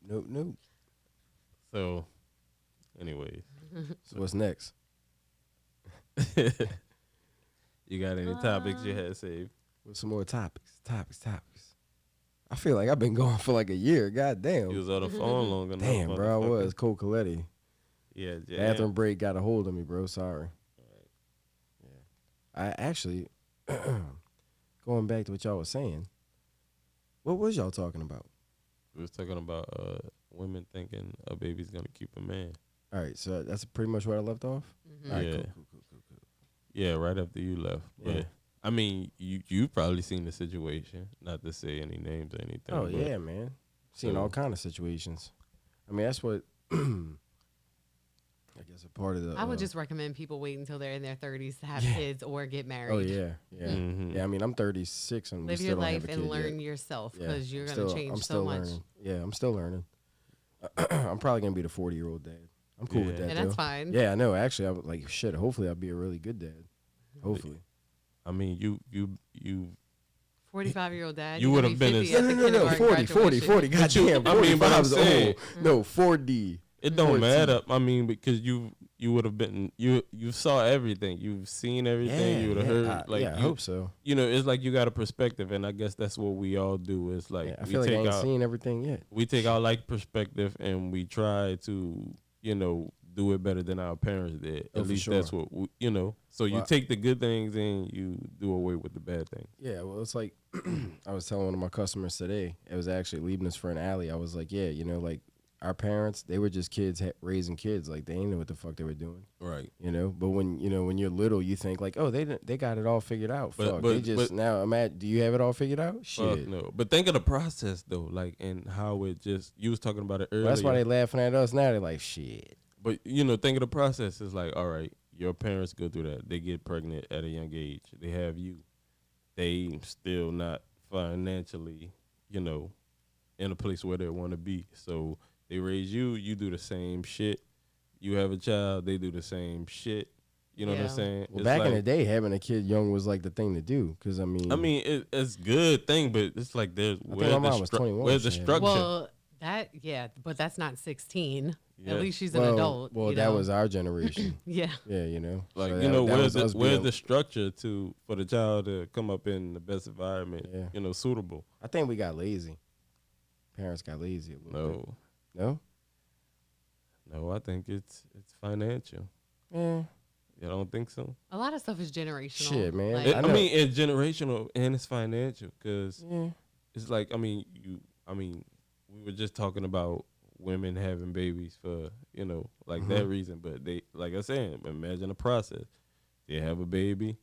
Nope. Nope. So, anyways, So what's next? you got any topics you had saved? What's some more topics? Topics. I feel like I've been going for like a year. God damn. You was on the phone long enough. Damn, bro, I was. Cold Coletti. Yeah, Bathroom break got a hold of me, bro. Sorry. Right. Yeah. I actually, going back to what y'all was saying, what was y'all talking about? We was talking about women thinking a baby's gonna keep a man. All right, so that's pretty much where I left off. Mm-hmm. All right, Yeah. Cool. Yeah, right after you left. Yeah. But I mean, you've probably seen the situation. Not to say any names or anything. Oh yeah, man. Seen all kind of situations. I mean, that's what I guess a part of the. I would just recommend people wait until they're in their 30s to have Yeah. kids or get married. Oh yeah. Mhm. Yeah. I mean, I'm 36 and we Live still your don't have life a kid and learn yet. yourself Yeah, because you're I'm going to still- change I'm so still much. learning. Yeah, I'm still learning. I'm probably gonna be the 40-year-old dad. I'm cool with Yeah. that. And that's though. fine. Yeah, I know. Actually, I was like, shit. Hopefully, I'll be a really good dad. Hopefully. I mean, you 45-year-old dad. You you're would gonna have be been 50 at the kindergarten 40. graduation. Goddamn, I mean, but 45 I'm is saying- old. No, 4D. it don't 14. matter. I mean, because you would have been you saw everything. You've seen everything. You would have heard. I hope so. You know, it's like you got a perspective, and I guess that's what we all do. It's like Yeah, I we feel like I take ain't our seen everything yet. we take our like perspective, and we try to do it better than our parents did. Oh, At for least sure. that's what So you Well, take the good things and you do away with the bad things. Yeah, well, it's like I was telling one of my customers today. It was actually leaving us for an alley. I was like, yeah, like our parents, they were just kids raising kids. Like they didn't know what the fuck they were doing. Right. But when when you're little, you think like, oh, they got it all figured out. But- Fuck, but- they just but- now. Do you have it all figured out? Fuck Shit. no. But think of the process though, like and how it just you was talking about it earlier. Well, that's why they laughing at us now. They're like, shit. But think of the process. It's like, all right, your parents go through that. They get pregnant at a young age. They have you. They still not financially, in a place where they want to be. So they raise you. You do the same shit. You have a child. They do the same shit. You know what I'm Yeah. saying? Well, It's back in like- the day, having a kid young was like the thing to do. Because I mean, it's good thing, but it's like there's think my mom was 21 where's the when she had it. structure? Well, but that's not 16. Yeah. At least she's an adult. Well, you that know? was our generation. Yeah. Yeah, Like So where's that was us where's being- the structure for the child to come up in the best environment? Yeah. Suitable. I think we got lazy. Parents got lazy a little bit. No, No? I think it's financial. Yeah. You don't think so? A lot of stuff is generational. Shit, man. Like, I I know. mean, it's generational and it's financial because Yeah. it's like we were just talking about women having babies for that reason, but they like I said, imagine the process. They have a baby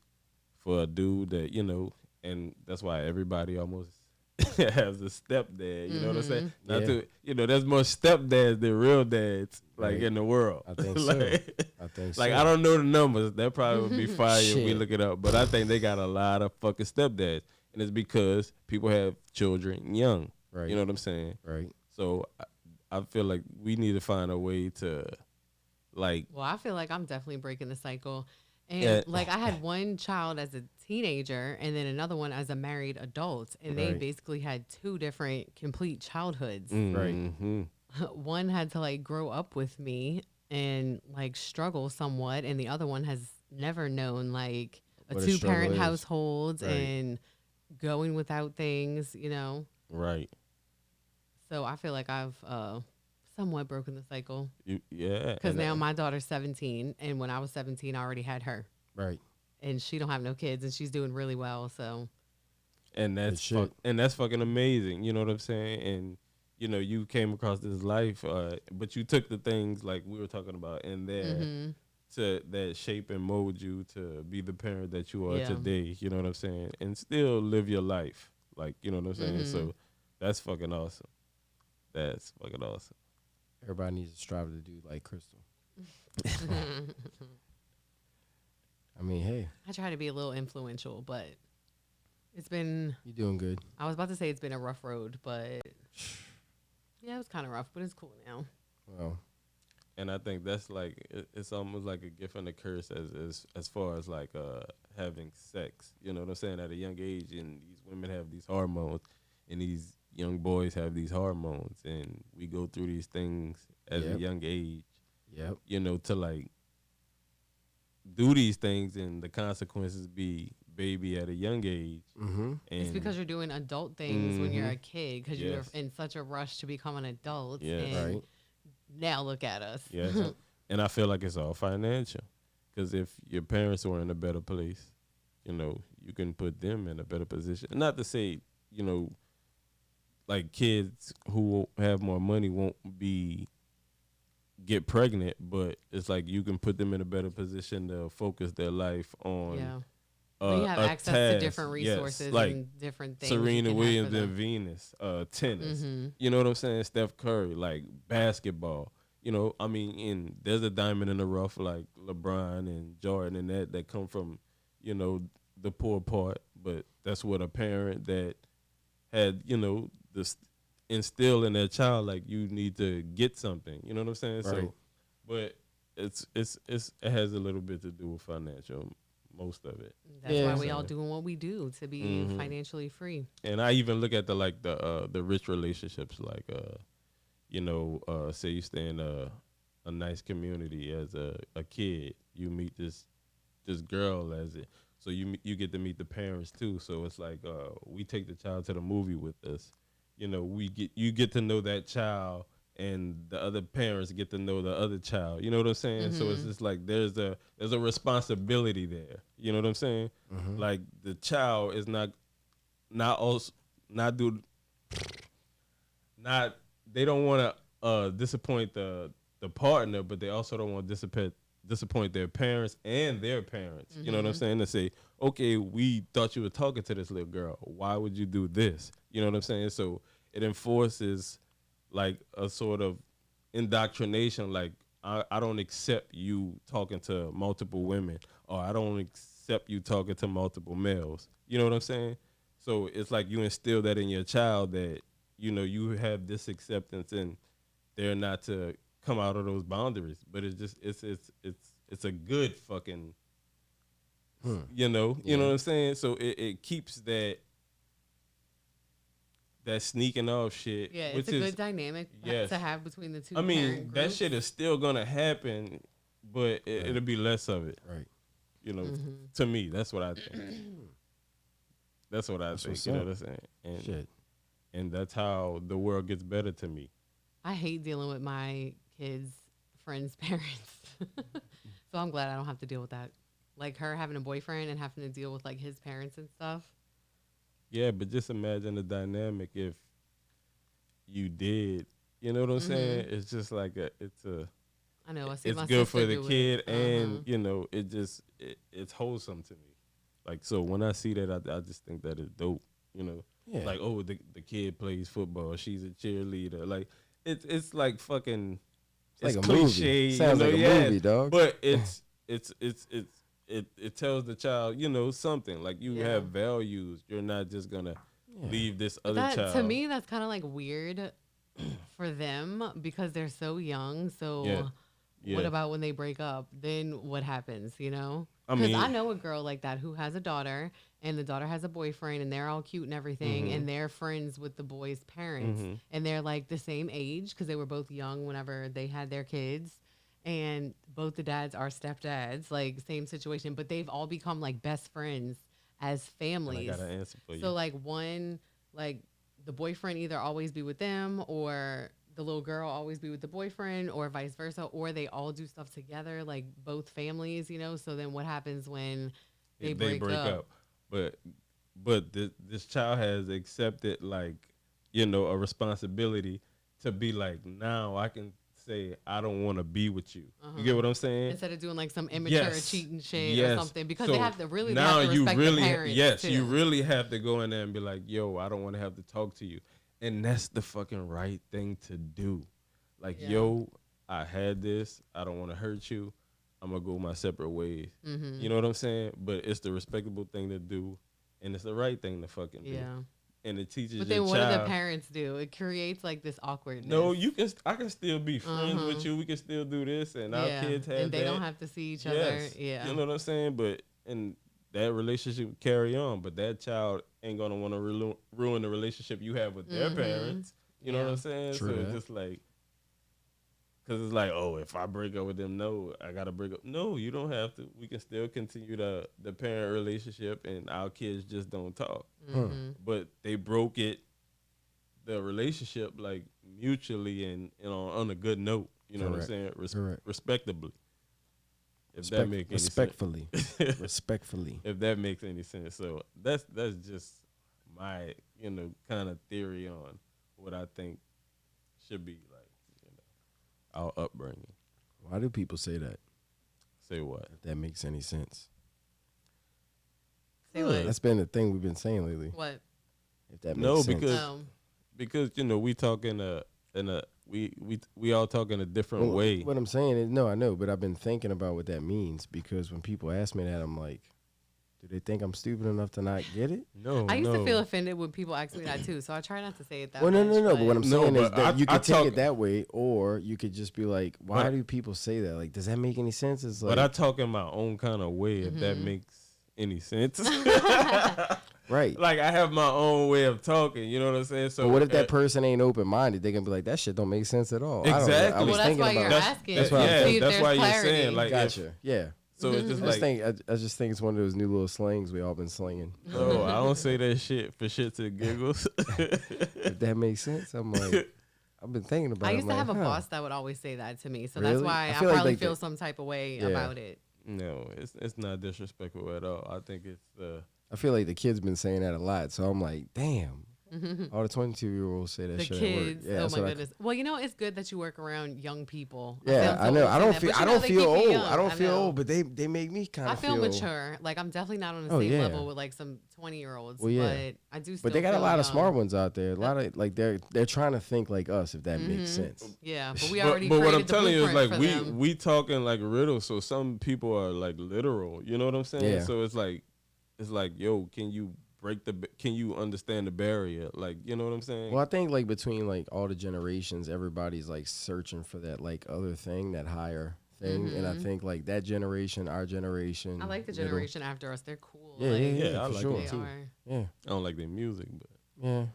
for a dude that and that's why everybody almost has a stepdad. You know what I'm saying? Not Yeah. to there's more stepdads than real dads Right. in the world. I think so. Like, I think like so. I don't know the numbers. That probably would be fire if we Shit. look it up. But I think they got a lot of fucking stepdads, and it's because people have children young. Right. You know what I'm saying? Right. So I feel like we need to find a way to, like, Well, I feel like I'm definitely breaking the cycle. And Yeah. like I had one child as a teenager and then another one as a married adult. And they Right. basically had two different complete childhoods. mhm. One had to like grow up with me and like struggle somewhat. And the other one has never known like a What a 2-parent struggle is. household Right. and going without things, Right. So I feel like I've somewhat broken the cycle. Yeah. Because and now my daughter's 17, and when I was 17, I already had her, Right. and she don't have no kids, and she's doing really well. So and that's shit. and that's fucking amazing. You know what I'm saying? And you came across this life, but you took the things like we were talking about in there. mhm. To that shape and mold you to be the parent that you are Yeah. today, you know what I'm saying, and still live your life, like you know what I'm saying. Mhm. So that's fucking awesome. That's fucking awesome. Everybody needs to strive to do like Krystal. I mean, hey, I try to be a little influential, but it's been. you doing good. I was about to say it's been a rough road, but yeah, it was kind of rough, but it's cool now. Well, And I think that's like it's almost like a gift and a curse as far as like having sex. You know what I'm saying? At a young age, and these women have these hormones, and these young boys have these hormones, and we go through these things at a Yep. young age. yep. To like do these things and the consequences be baby at a young age. Mm-hmm. It's because you're doing adult things when you're a kid because you're in such a rush to become an adult. Yes. And Right. now look at us. Yes. And I feel like it's all financial. Because if your parents were in a better place, you know, you can put them in a better position. Not to say, you know, like kids who have more money won't get pregnant, but it's like you can put them in a better position to focus their life on. Yeah. You have access to different resources like and different things. Serena Williams and Venus, tennis. Mm-hmm. You know what I'm saying? Steph Curry, like basketball. You know, I mean, and there's a diamond in the rough like LeBron and Jordan and that come from, you know, the poor part. But that's what a parent that had, you know, this instill in their child, like you need to get something. You know what I'm saying? Right. So, but it has a little bit to do with financial. Most of it. That's why we all doing what we do to be financially free. And I even look at the rich relationships, like you know, say you stay in a nice community as a kid, you meet this girl as it, so you get to meet the parents too. So it's like we take the child to the movie with us. You know, you get to know that child, and the other parents get to know the other child. You know what I'm saying? Mm-hmm. So it's just like there's a responsibility there. You know what I'm saying? Mm-hmm. Like the child is not they don't want to disappoint the partner, but they also don't want to disappoint their parents and their parents. Mm-hmm. You know what I'm saying? To say, okay, we thought you were talking to this little girl. Why would you do this? You know what I'm saying? So it enforces like a sort of indoctrination, like I don't accept you talking to multiple women, or I don't accept you talking to multiple males. You know what I'm saying? So it's like you instill that in your child that, you know, you have this acceptance and they're not to come out of those boundaries. But it's just it's a good fucking you know what I'm saying? So it keeps that sneaking off shit. Yeah, it's a good dynamic to have between the two. I mean, that shit is still gonna happen, but it'll be less of it. Right. You know, to me, that's what I think. That's what I think. You know what I'm saying? And shit. And that's how the world gets better to me. I hate dealing with my kids' friends' parents. So I'm glad I don't have to deal with that. Like her having a boyfriend and having to deal with like his parents and stuff. Yeah, but just imagine the dynamic if you did. You know what I'm saying? It's just like I know. It's good for the kid, and you know, it's wholesome to me. Like, so when I see that, I just think that is dope. You know, like, oh, the kid plays football, she's a cheerleader. Like, it's like fucking, it's like cliche. Movie. Sounds like a movie, dog. But it tells the child, you know, something. Like you have values. You're not just gonna leave this other child. To me, that's kind of like weird for them because they're so young. So what about when they break up? Then what happens, you know? Because I know a girl like that who has a daughter, and the daughter has a boyfriend, and they're all cute and everything, and they're friends with the boy's parents, and they're like the same age because they were both young whenever they had their kids, and both the dads are stepdads, like same situation, but they've all become like best friends as families. I got an answer for you. So like one, like the boyfriend either always be with them, or the little girl always be with the boyfriend, or vice versa, or they all do stuff together, like both families, you know. So then what happens when they break up? But this child has accepted, like, you know, a responsibility to be like, now I can say I don't want to be with you. You get what I'm saying? Instead of doing like some immature cheating shit or something, because so they have to really now have to respect the parents too. You really have to go in there and be like, yo, I don't want to have to talk to you. And that's the fucking right thing to do. Like, yo, I had this. I don't want to hurt you. I'm going to go my separate ways. You know what I'm saying? But it's the respectable thing to do. And it's the right thing to fucking do. And it teaches your child. But then what do the parents do? It creates like this awkwardness. No, I can still be friends with you. We can still do this. And our kids have and they don't have to see each other. Yeah. You know what I'm saying? But, and that relationship carry on, but that child ain't gonna want to ruin the relationship you have with their parents. You know what I'm saying? True so it's just like, Because it's like, oh, if I break up with them, no, I gotta break up. No, you don't have to. We can still continue the parent relationship, and our kids just don't talk. But they broke the relationship like mutually and on a good note. You know what I'm saying? Respectably. If that makes any respectfully. sense. Respectfully. If that makes any sense. So that's just my kind of theory on what I think should be like our upbringing. Why do people say that? Say what? If that makes any sense. Say what? That's been the thing we've been saying lately. What? If that makes sense. Because we talk we all talk in a different way. What I'm saying is, no, I know, but I've been thinking about what that means because when people ask me that, I'm like, do they think I'm stupid enough to not get it? No, I used to feel offended when people ask me that too, so I try not to say it that much. No. But what I'm saying is that you could take it that way, or you could just be like, why do people say that? Like, does that make any sense? It's like, but I talk in my own kind of way, if that makes any sense. Right. Like, I have my own way of talking, you know what I'm saying? So but what if that person ain't open-minded? They can be like, that shit don't make sense at all. Exactly. Well, that's why you're asking. That's why that's why you're saying. Like, gotcha. Yeah. So it's just like, I just think it's one of those new little slangs we all been slinging. No, I don't say that shit for shits and giggles. If that makes sense, I'm like, I've been thinking about it. I used to have a boss that would always say that to me, so Really? that's why I like probably feel some type of way about it. No, it's not disrespectful at all. I think it's I feel like the kids been saying that a lot, so I'm like, damn. All the 22-year-olds say that the shit kids. at work. Yeah, oh my goodness. Well, it's good that you work around young people. Yeah, I know. I don't feel old. Young. I don't feel old, but they make me kind of feel mature. Like, I'm definitely not on the same level with like some 20-year-olds. Well, but I do. Still but they got a lot of young. smart ones out there. A lot of like they're trying to think like us, if that makes sense. Yeah, but we already. But what I'm telling you is like we we talking like riddles, so some people are like literal. You know what I'm saying? Yeah. So it's like, yo, can you understand the barrier? Like, you know what I'm saying? Well, I think like between like all the generations, everybody's like searching for that like other thing, that higher thing. And I think like that generation, our generation. I like the generation after us. They're cool. Yeah, I like sure. them too. Yeah. I don't like their music, but Yeah.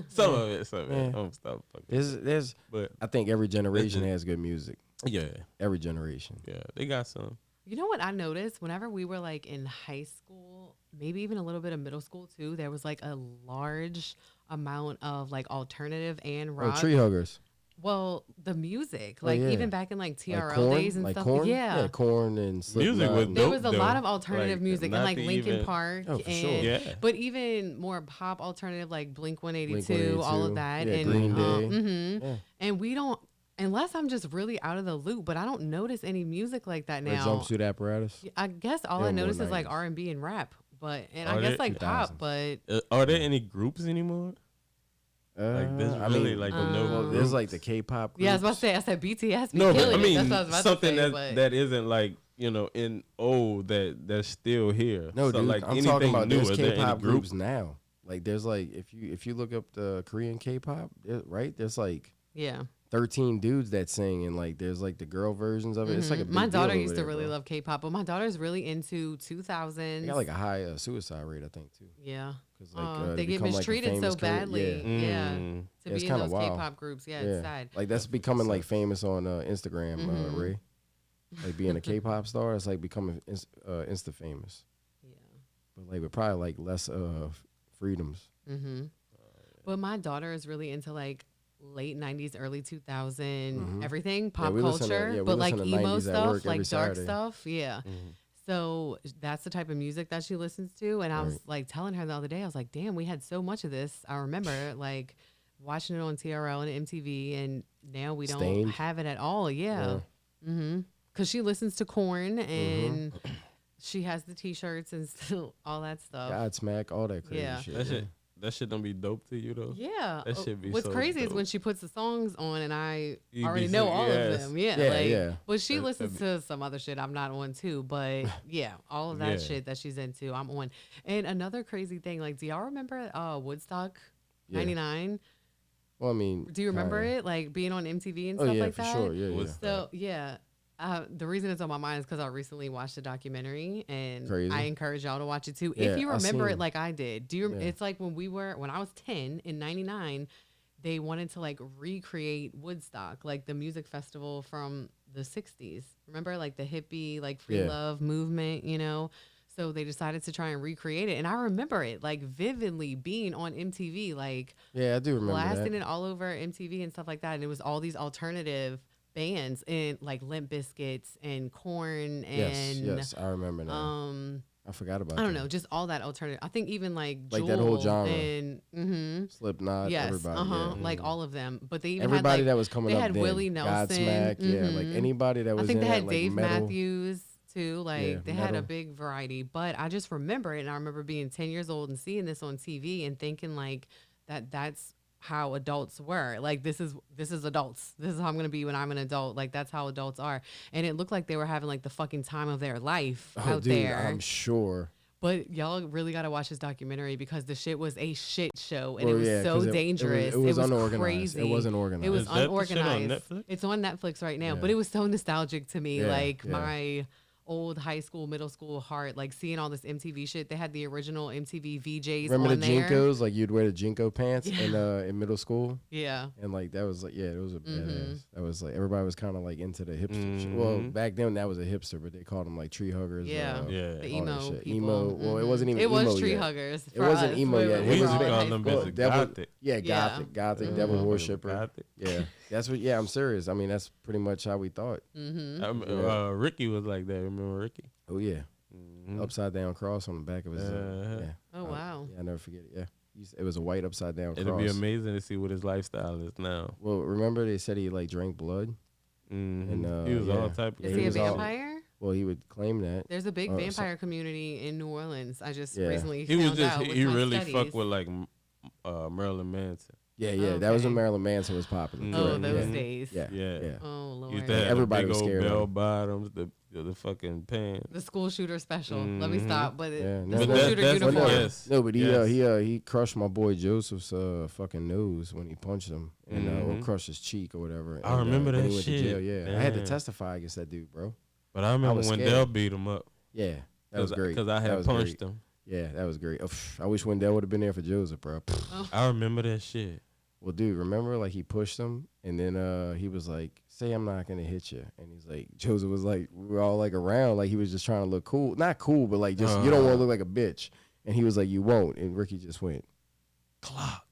some of it. I'm gonna stop fucking. But I think every generation has good music. Yeah. Every generation. Yeah, they got some. You know what I noticed? Whenever we were like in high school, maybe even a little bit of middle school too, there was like a large amount of like alternative and rock. Oh, Tree Huggers. Well, the music, like even back in like TRL like days and like stuff. Korn? Yeah, Korn and Slipknot. Music was there dope, was a lot of alternative music and like Linkin Park. Oh, for and, sure. Yeah. But even more pop alternative like Blink 182, all of that. Yeah, and Green Day. Yeah. And we don't, unless I'm just really out of the loop, but I don't notice any music like that now. Jumpsuit Apparatus. I guess all I notice is like R&B and rap, but I guess like pop. But are there any groups anymore? Like there's really like no. There's like the K-pop groups. Yeah, I was about to say. I said BTS. No, but I it. mean That's what I was about something to say, that isn't like in that's still here. No, so dude, like I'm talking about new, there's K-pop groups now. Like there's like if you look up the Korean K-pop, right? There's like 13 dudes that sing, and like there's like the girl versions of it. It's like a big my daughter deal used over to there, really bro. love K-pop, but my daughter's really into 2000s. They got like a high suicide rate, I think, too. Yeah. Because like they get become, mistreated like, so badly. Yeah. To it's be in those wild. K-pop groups. Yeah, it's sad. Like that's becoming like famous on Instagram, Ray. Like being a K-pop star, it's like becoming Insta famous. Yeah. But like with probably like less freedoms. But my daughter is really into like late 90s, early 2000, everything, pop we listen to- culture, we but like listen to emo 90s at stuff, work like every dark Saturday. stuff. Yeah. So that's the type of music that she listens to. And I was like telling her the other day, I was like, damn, we had so much of this. I remember like watching it on TRL and MTV, and now we don't Stained. have it at all. Yeah. Because she listens to Korn and she has the T-shirts and still all that stuff. Godsmack, all that crazy shit. That shit don't be dope to you though. Yeah. That shit be What's so crazy is dope. when she puts the songs on and I You already be know so- all yes. of them. Yeah. Yeah, like, yeah. But she listens to some other shit I'm not on too. But yeah, all of that Yeah. shit that she's into, I'm on. And another crazy thing, like, do y'all remember Woodstock 99? Well, I mean, Do you remember it? Like being on MTV and Oh stuff yeah, like for that? sure. Yeah, yeah. So yeah, the reason it's on my mind is because I recently watched a documentary, and Crazy. I encourage y'all to watch it too. Yeah, if you I remember seen it like I did. Do you? Yeah. It's like when I was 10 in '99. they wanted to like recreate Woodstock, like the music festival from the 60s. Remember, like the hippie, like free love movement, you know? So they decided to try and recreate it. And I remember it like vividly being on MTV, like I do remember blasting that. it all over MTV and stuff like that. And it was all these alternative bands and like Limp Bizkits and Korn and yes, I remember that. I forgot about that. I don't know, just all that alternative. I think even like That whole genre. And Slipknot, yes, everybody. like all of them. But they even Everybody had, like, that was coming they up had then. Willie Nelson. Godsmack, like anybody that was I think in they had that, Dave like, metal. Matthews too. Like they had a metal. big variety. But I just remember it, and I remember being 10 years old and seeing this on TV and thinking like that's how adults were. Like this is adults. This is how I'm gonna be when I'm an adult. Like that's how adults are. And it looked like they were having like the fucking time of their life out there. I'm sure. But y'all really got to watch this documentary because the shit was a shit show and it was so dangerous. It was unorganized. Crazy. It wasn't organized. It was Is that the shit on unorganized. Netflix? It's on Netflix right now, but it was so nostalgic to me. Like my old high school, middle school heart, like seeing all this MTV shit. They had the original MTV VJs Remember on the there. Jinkos? Like you'd wear the Jinko pants in middle school. Yeah. And like that was like it was a badass. That was like everybody was kind of like into the hipster shit. Well, back then that was a hipster, but they called them like tree huggers. The emo shit. people. Emo. Well, it wasn't even. It emo was tree yet. huggers. It wasn't emo yet. We It used was to call big. them Well, bitches devil- gothic. Gothic, devil worshiper. Gothic. Yeah, that's what. Yeah, I'm serious. I mean, that's pretty much how we thought. Ricky was like that. Remember Ricky? Oh yeah, upside down cross on the back of his. Oh wow. Yeah, I never forget it. Yeah, it was a white upside down cross. It'd be amazing to see what his lifestyle is now. Well, remember they said he like drank blood, and he was all type of. Is he a vampire? Well, he would claim that. There's a big vampire community in New Orleans. I just Yeah. recently He found was just out with he my really studies. fucked with like Marilyn Manson. Yeah, that was when Marilyn Manson was popular. Oh, correct. those days. Yeah. Oh He used lord. to have Everybody the was big old scared of bell him. bottoms, the fucking pants. The school shooter special. Let me stop. But Yeah, the no, school that- shooter that's what uniform. it is. No, but Yes. he crushed my boy Joseph's fucking nose when he punched him, and or crushed his cheek or whatever. I remember then that he went shit. To jail. Yeah, I had to Damn. testify against that dude, bro. But I remember was when scared. Dell beat him up. Yeah, that was great. Because I That had was punched great. him. Yeah, that was great. I wish Wendell would have been there for Joseph, bro. I remember that shit. Well, dude, remember like he pushed him, and then he was like, "Say I'm not gonna hit you," and he's like, Joseph was like, we were all like around, like he was just trying to look cool, not cool, but like just you don't want to look like a bitch, and he was like, "You won't," and Ricky just went, clock,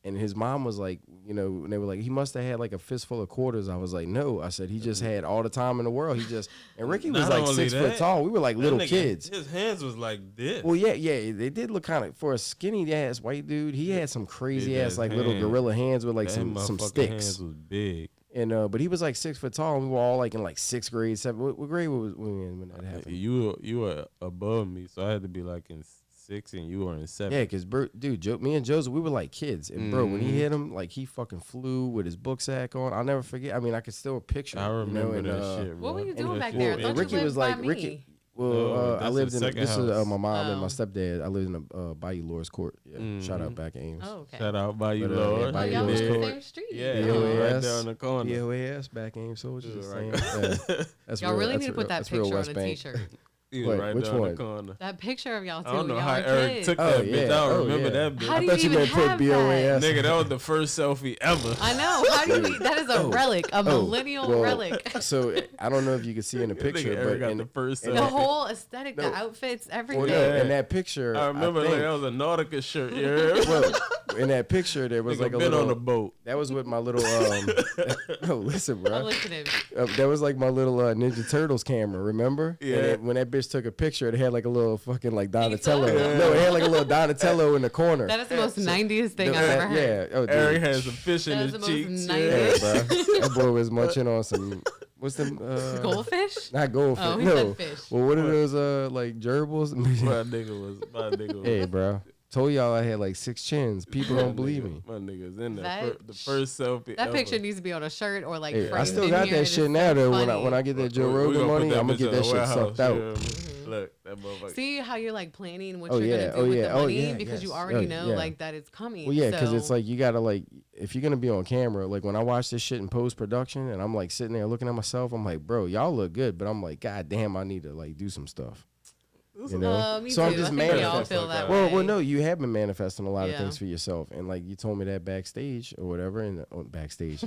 and his mom was like, you know, and they were like, he must have had like a fistful of quarters. I was like, no, I said he just had all the time in the world. He just and Ricky was Not like only 6 foot that, tall. We were like little That nigga, kids. His hands was like this. Well, yeah, they did look kind of for a skinny ass white dude. He had some crazy Big ass ass like little hands. gorilla hands with like That some motherfucking sticks. hands was big. And but he was like 6 foot tall. And we were all like in like sixth grade, seventh. What grade was we in when that happened? You were above me, so I had to be like in 6 and you were in 7. Yeah, because dude, me and Joseph, we were like kids. And bro, when he hit him, like he fucking flew with his book sack on. I'll never forget. I mean, I could still picture. I remember and, that shit, bro. What were you doing back That there? I shit- thought And you Ricky lived was by like me. Ricky. Well, No, I that's lived the in second this is house. my mom and Oh. my stepdad. I lived in Bayou Lawrence Court. Yeah, shout out back at Ames. Oh, okay. Shout out by you, But, Lord. yeah, by Oh, you, y'all Lord. was in the Court. same street. Yeah, BOAS. right there in the corner. BOAS back Ames soldiers. Yeah, the right. same. Yeah. That's Y'all real- really that's need to real- put that that's real picture on West a Bank. t-shirt. He was Wait, right which there in one? the corner. That picture of y'all too. I don't know y'all how were Eric kids. took Oh, that bitch. yeah. I don't Oh, remember yeah. that bitch. How I do thought you you meant even put have BOAS. Nigga, that was the first selfie ever. I know. How do you? That is a relic, a millennial well, relic. So I don't know if you can see in the picture, Nigga, but Eric got in, the first in The selfie. whole aesthetic, the No. outfits, well, everything. no, Yeah. in that picture, I remember think, like, that was a Nautica shirt. You heard? well, in that picture there was Nigga like a been little. on the boat. That was with my little. No, listen, I'm bro. listening. That was like my little Ninja Turtles camera. Remember? Yeah. And when that bitch took a picture, it had like a little fucking like Donatello. Yeah. No, it had like a little Donatello in the corner. That is the most 90s thing No, I've that- ever heard. Yeah. Oh, dude. Eric had some fish in That his was the most cheeks. 90s. Yeah, bro. That boy was munching on some. What's them? Goldfish? Not goldfish. Oh, he no. said fish. Well, what are those like gerbils? My nigga was. Hey, bro. Told y'all I had like 6 chins. People don't believe me. My nigga's in there. That The first selfie. That ever. picture needs to be on a shirt or like Hey, framed I still in got here. that It is shit so now though. funny. When I get that Joe We Rogan gonna put money, that I'm gonna bitch get in that the shit warehouse, sucked you out. hear me? Look, that motherfucker. See how you're like planning what Oh, you're yeah. gonna do Oh, with yeah. the Oh, money yeah. because you Yes. already Oh, know yeah. like that it's coming. Well, yeah, because so, it's like you gotta like if you're gonna be on camera, like when I watch this shit in post production and I'm like sitting there looking at myself, I'm like, bro, y'all look good, but I'm like, god damn, I need to like do some stuff. You know, me so too. I'm just I think we all manifesting. feel that Well, way. no, you have been manifesting a lot of Yeah. things for yourself, and like you told me that backstage or whatever, in the, backstage.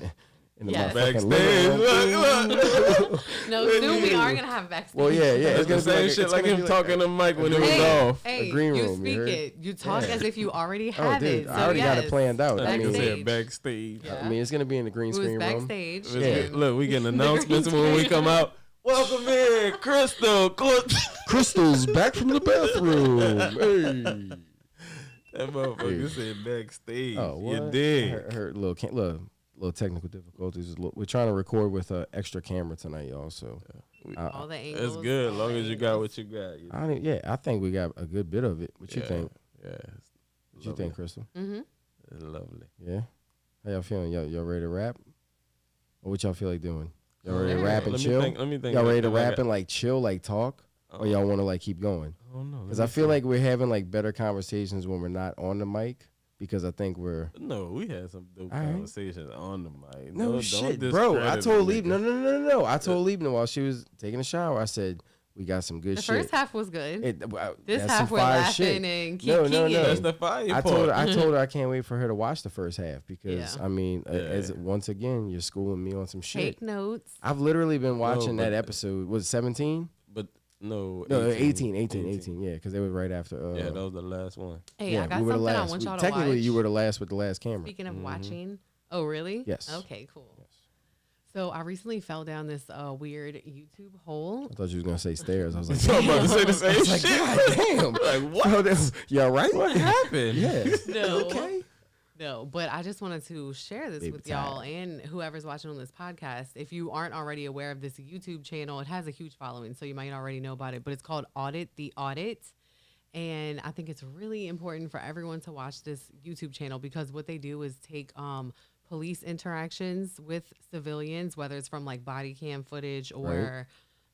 In the Yes. motherfucking Backstage. living room. No, soon we are gonna have backstage. Well, yeah, It's the same shit like him talking to Mike when it was off. Hey, A green you room, you speak heard? it. You talk Yeah. as if you already Oh, have dude, it. So I already got it yes. planned out. I I mean, said backstage. Yeah. I mean, it's gonna be in the green It was screen room. backstage. Let's and- look, we getting announcements when we come out. Welcome in, Krystal. Crystal's back from the bathroom. Hey. That motherfucker said backstage. Oh, what? You did. Heard little technical difficulties. We're trying to record with an extra camera tonight, y'all. So all the angles. That's good, as all long the as you got angles. what you got. I think we got a good bit of it. What you think? Yeah. What you think, Krystal? Mm-hmm. It's lovely. Yeah. How y'all feeling? Y'all ready to rap? Or what y'all feel like doing? Y'all ready to Yeah. rap and Let me chill? think. Y'all ready to Like rap and like chill, like talk? Or y'all want to like keep going? I don't know. Because I feel like we're having like better conversations when we're not on the mic. Because I think we're No, we had some dope All right. conversations on the mic. no Don't shit, bro. I discredit told a Liebner, nigga. no. I told Liebner while she was taking a shower. I said we got some good The shit. first half was good. This that's half some we're fire laughing shit. and keep No. kicking. That's the fire I part. told her I can't wait for her to watch the first half because Yeah. I mean, Yeah. as once again, you're schooling me on some shit. Take notes. I've literally been watching but- that episode. Was it 17? But no, No, 18. Yeah, because it was right after. Yeah, that was the last one. Hey, yeah, I got we were the something I last. want y'all to Technically, watch. you were the last with the last camera. Speaking of watching. Oh, really? Yes. Okay, cool. So I recently fell down this weird YouTube hole. I thought you was gonna say stairs. I was like, So I'm about to say the same like, shit. God damn! Like, what? Bro, that's, y'all right? What happened? Yeah. No. Okay. No, but I just wanted to share this Baby with y'all time. and whoever's watching on this podcast. If you aren't already aware of this YouTube channel, it has a huge following, so you might already know about it. But it's called Audit the Audit. And I think it's really important for everyone to watch this YouTube channel because what they do is take police interactions with civilians, whether it's from like body cam footage or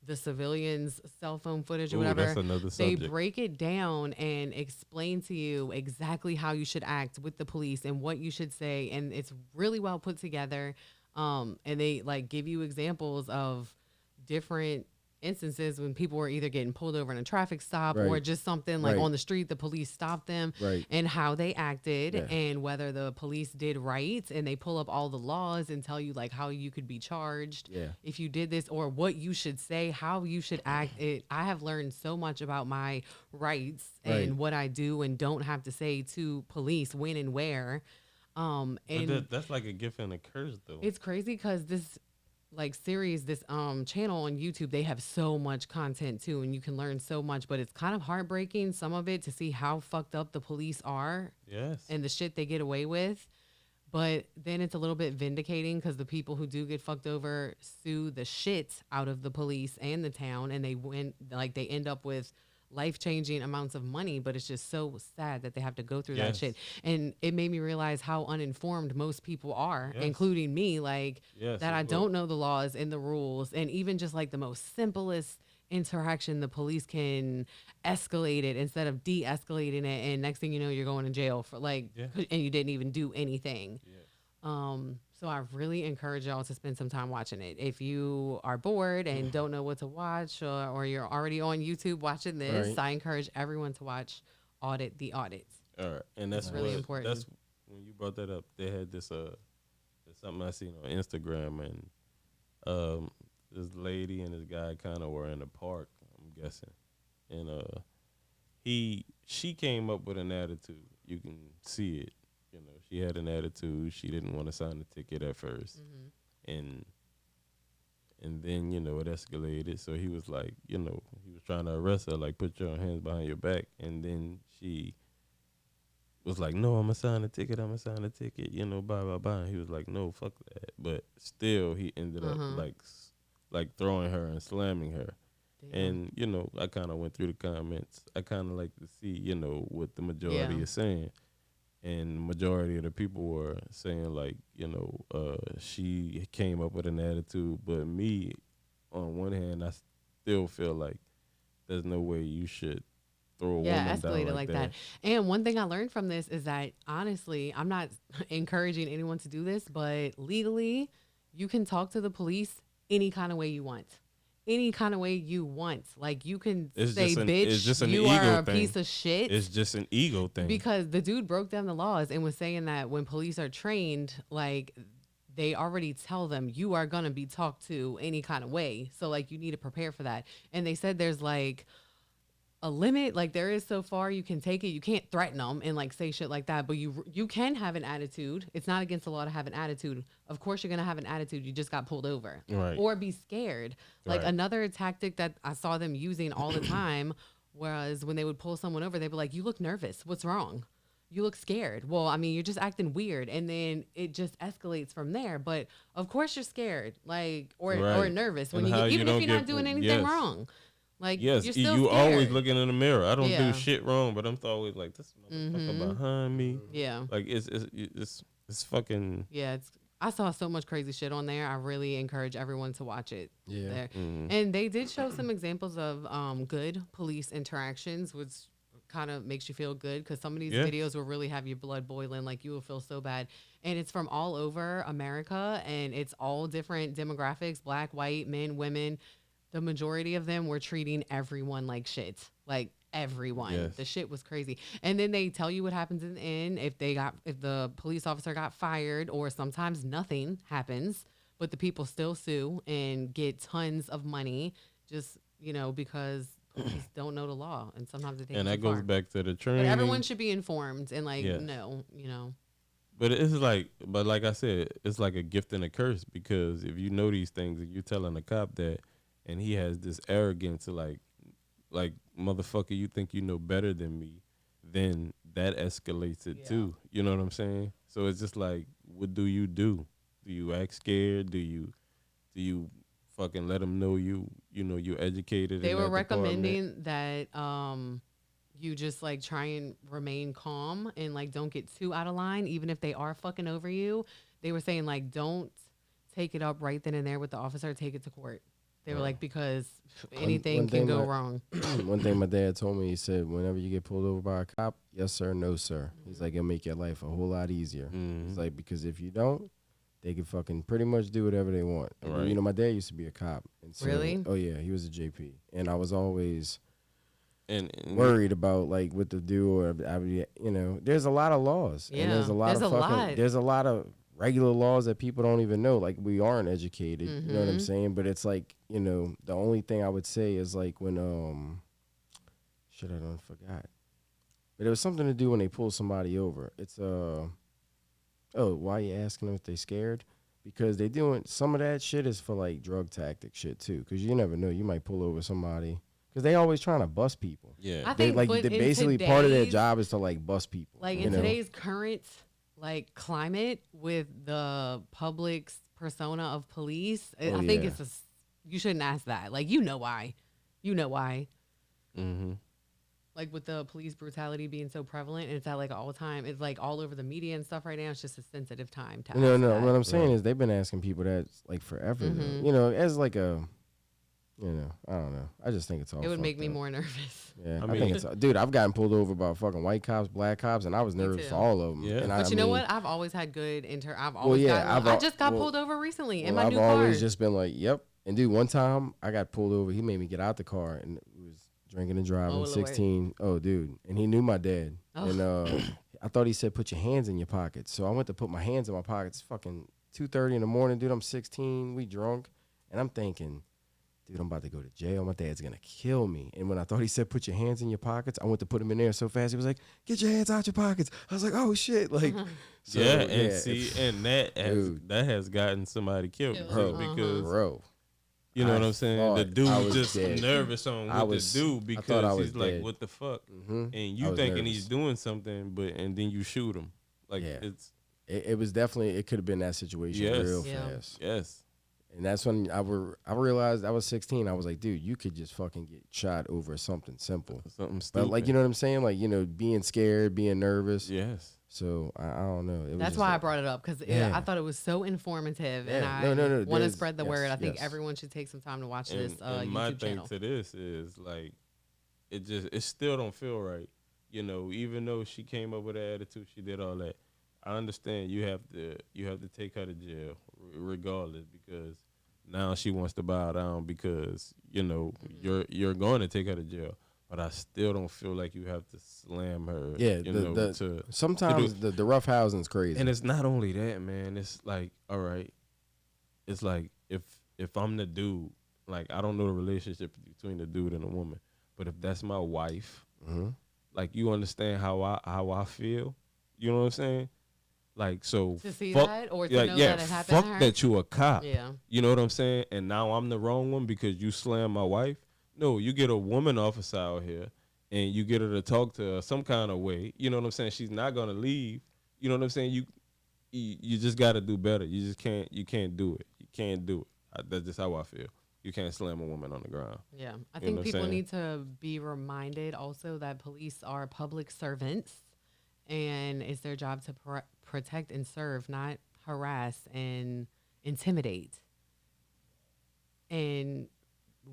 the civilians' cell phone footage or Ooh, whatever. that's another They subject. break it down and explain to you exactly how you should act with the police and what you should say. And it's really well put together. And they like give you examples of different instances when people were either getting pulled over in a traffic stop or Right. just something like Right. on the street, the police stopped them Right. and how they acted Yeah. and whether the police did right. And they pull up all the laws and tell you like how you could be charged Yeah. if you did this or what you should say, how you should act. I have learned so much about my rights Right. and what I do and don't have to say to police when and where. And But that's like a gift and a curse, though. it's crazy because this like series, this channel on YouTube, they have so much content too, and you can learn so much. But it's kind of heartbreaking, some of it, to see how fucked up the police are Yes. and the shit they get away with. But then it's a little bit vindicating because the people who do get fucked over sue the shit out of the police and the town, and they win. Like they end up with life-changing amounts of money, but it's just so sad that they have to go through that Yes. shit. And it made me realize how uninformed most people are, Yes. including me, like Yes, that it I will. don't know the laws and the rules, and even just like the most simplest interaction, the police can escalate it instead of de-escalating it, and next thing you know, you're going to jail for like, Yeah. and you didn't even do anything. Yeah. So I really encourage y'all to spend some time watching it. If you are bored and don't know what to watch, or you're already on YouTube watching this, Right. I encourage everyone to watch Audit the Audit. All right, and that's Really what, important. That's when you brought that up. They had this there's something I seen on Instagram, and this lady and this guy kind of were in a park, I'm guessing, and she came up with an attitude. You can see it. You know, she had an attitude. She didn't want to sign the ticket at first, and then it escalated. So he was like, he was trying to arrest her, like put your hands behind your back, and then she was like, no, I'm gonna sign the ticket, blah blah blah. And he was like, no, fuck that. But still, he ended up like throwing her and slamming her. Damn. And I kind of went through the comments. I kind of like to see what the majority Yeah. is saying. And the majority of the people were saying like, she came up with an attitude. But me, on one hand, I still feel like there's no way you should throw a woman down escalate it like that. And one thing I learned from this is that, honestly, I'm not encouraging anyone to do this, but legally, you can talk to the police any kind of way you want. any kind of way you want. Like you can It's say, just it's just bitch, an you ego are a thing. piece of shit. It's just an ego thing. Because the dude broke down the laws and was saying that when police are trained, like they already tell them you are going to be talked to any kind of way. So like you need to prepare for that. And they said there's like a limit, like there is so far you can take it. You can't threaten them and like say shit like that, but you can have an attitude. It's not against the law to have an attitude. Of course you're going to have an attitude. You just got pulled over. Right. Or be scared. Like Right. another tactic that I saw them using all the time was when they would pull someone over, they'd be like, "You look nervous. What's wrong? You look scared." Well, I mean, you're just acting weird. And then it just escalates from there. But of course you're scared, like, or nervous when And you how get, you even if don't you're not get- doing anything yes. wrong. Like, Yes, you're still you scared. always looking in the mirror. I don't Yeah. do shit wrong, but I'm always like, this motherfucker behind me. Yeah. Like it's fucking. Yeah, I saw so much crazy shit on there. I really encourage everyone to watch it. Yeah. There. And they did show some examples of good police interactions, which kind of makes you feel good because some of these videos will really have your blood boiling. Like you will feel so bad. And it's from all over America, and it's all different demographics: black, white, men, women. The majority of them were treating everyone like shit. Like everyone. Yes. The shit was crazy. And then they tell you what happens in the end if the police officer got fired, or sometimes nothing happens, but the people still sue and get tons of money just, because police don't know the law, and sometimes they take And it that too goes far. back to the But training. everyone should be informed and Yes. But it's like I said, it's like a gift and a curse, because if you know these things and you're telling a cop that, and he has this arrogance to like motherfucker, you think you know better than me, then that escalates it too. You know what I'm saying? So it's just like, what do? Do you act scared? Do you fucking let them know you're educated? They in were that department? recommending that you just like try and remain calm and like don't get too out of line, even if they are fucking over you. They were saying like don't take it up right then and there with the officer, take it to court. They were like, because anything can go wrong. One thing my dad told me, he said, whenever you get pulled over by a cop, yes sir, no sir. He's like, it'll make your life a whole lot easier. He's like, because if you don't, they can fucking pretty much do whatever they want. Right. You know, my dad used to be a cop. And so, Really? Oh yeah, he was a JP, and I was always and worried about like what to do, or there's a lot of laws, and there's a lot there's a lot of regular laws that people don't even know. Like, we aren't educated, you know what I'm saying? But it's like, the only thing I would say is like when shit, I done forgot. But it was something to do when they pull somebody over. It's why you asking them if they scared? Because they doing some of that shit is for like drug tactic shit too. Because you never know, you might pull over somebody. Because they always trying to bust people. yeah, I think, but in basically part of their today's- job is to like bust people. Like you in know? today's current like climate with the public's persona of police, I think yeah. you shouldn't ask that. Like, why. Mm-hmm. Like with the police brutality being so prevalent, and it's at like all time. It's like all over the media and stuff right now. It's just a sensitive time to ask No. that. What I'm saying is they've been asking people that like forever. Though. As like a, I don't know. I just think it's all. It would make me up. more nervous. Yeah, I I mean- think it's. Dude, I've gotten pulled over by fucking white cops, black cops, and I was nervous too. for all of them. Yeah. And But you know what? I've always had good I've always I just got pulled over recently in my I've new car. always just been like, yep. And dude, one time I got pulled over. He made me get out the car and was drinking and driving. Oh, Lord. 16. Oh, dude, and he knew my dad. Oh. And I thought he said put your hands in your pockets. So I went to put my hands in my pockets. Fucking 2:30 in the morning, dude. I'm 16. We drunk, and I'm thinking, dude, I'm about to go to jail. My dad's gonna kill me. And when I thought he said put your hands in your pockets, I went to put them in there so fast. He was like, get your hands out your pockets. I was like, oh shit, like. So, and that has gotten somebody killed Bro, because bro. you know I what I'm saying. The thought dude I was just dead. nervous on what to do I because thought I was he's like, dead. what the fuck? Mhm. And I you was thinking nervous. he's doing something, and then you shoot him. Like Yeah. it's It was definitely, it could have been that situation Yes. real Yeah. fast. yes. And that's when I realized I was 16. I was like, dude, you could just fucking get shot over something simple. Something stupid. But like, you know what I'm saying? Like, being scared, being nervous. Yes. So I don't know. It was That's just why I like- brought it up, because Yeah. I thought it was so informative, and Yeah. I No. want to There's- spread the yes, word. I think yes. everyone should take some time to watch And, this and my YouTube thing channel. to this is like, it still don't feel right. Even though she came up with an attitude, she did all that. I understand you have to take her to jail regardless, because now she wants to bow down because you're going to take her to jail. But I still don't feel like you have to slam her. Yeah, sometimes the rough housing's crazy. And it's not only that, man. It's like, all right, it's like if I'm the dude, like I don't know the relationship between the dude and the woman, but if that's my wife, like you understand how I feel. You know what I'm saying? Like so. To see that or to know that it happened fuck to her? that you a cop. Yeah. You know what I'm saying? And now I'm the wrong one because you slammed my wife. No, you get a woman officer out here and you get her to talk to her some kind of way. You know what I'm saying? She's not gonna leave. You know what I'm saying? You just gotta do better. You just can't do it. You can't do it. That's just how I feel. You can't slam a woman on the ground. Yeah. I think people need to be reminded also that police are public servants and it's their job to protect and serve, not harass and intimidate. And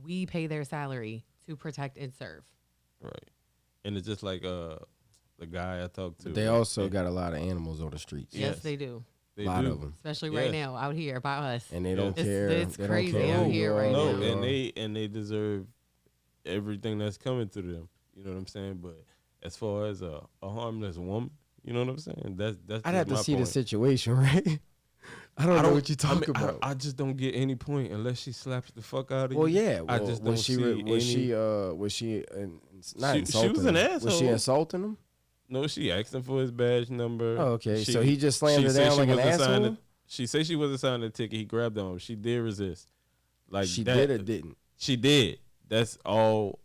we pay their salary to protect and serve. Right. And it's just like the guy I talked to. But they also got a lot of animals on the streets. Yes, they do. A lot of them. Especially right now out here by us. And they don't care. It's they crazy don't care out here right now. No, and they deserve everything that's coming to them. You know what I'm saying? But as far as a harmless woman, you know what I'm saying? That's I'd have to see point. the situation, right? I don't know what you're talking about. I just don't get any point unless she slaps the fuck out of you. Well, yeah. I just don't see was she not insulting she was an him. asshole. Was she insulting him? No, she asked him for his badge number. Oh, okay. So he just slammed her down like an asshole? She said she wasn't signing the ticket. He grabbed on her. She did resist. Like she did or didn't? She did. That's all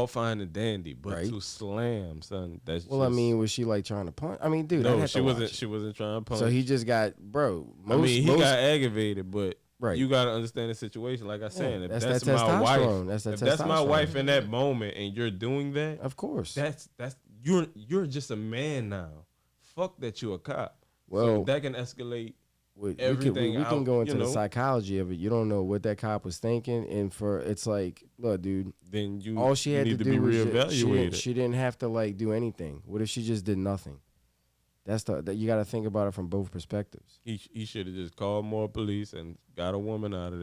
fine and dandy. But right. to slam, son, that's well, just, I mean, was she like trying to punch? I mean, dude, no, she wasn't. She wasn't trying to punch. So he just got, bro. He got aggravated, but right. You got to understand the situation. Like I said, if that's my wife, that's my wife in that moment, and you're doing that, of course, that's you're just a man now. Fuck that you a cop. Well, so that can escalate. We can go into the psychology of it. You don't know what that cop was thinking, and it's like, look, dude. Then all she had to do was reevaluated. She didn't have to like do anything. What if she just did nothing? That you got to think about it from both perspectives. He should have just called more police and got a woman out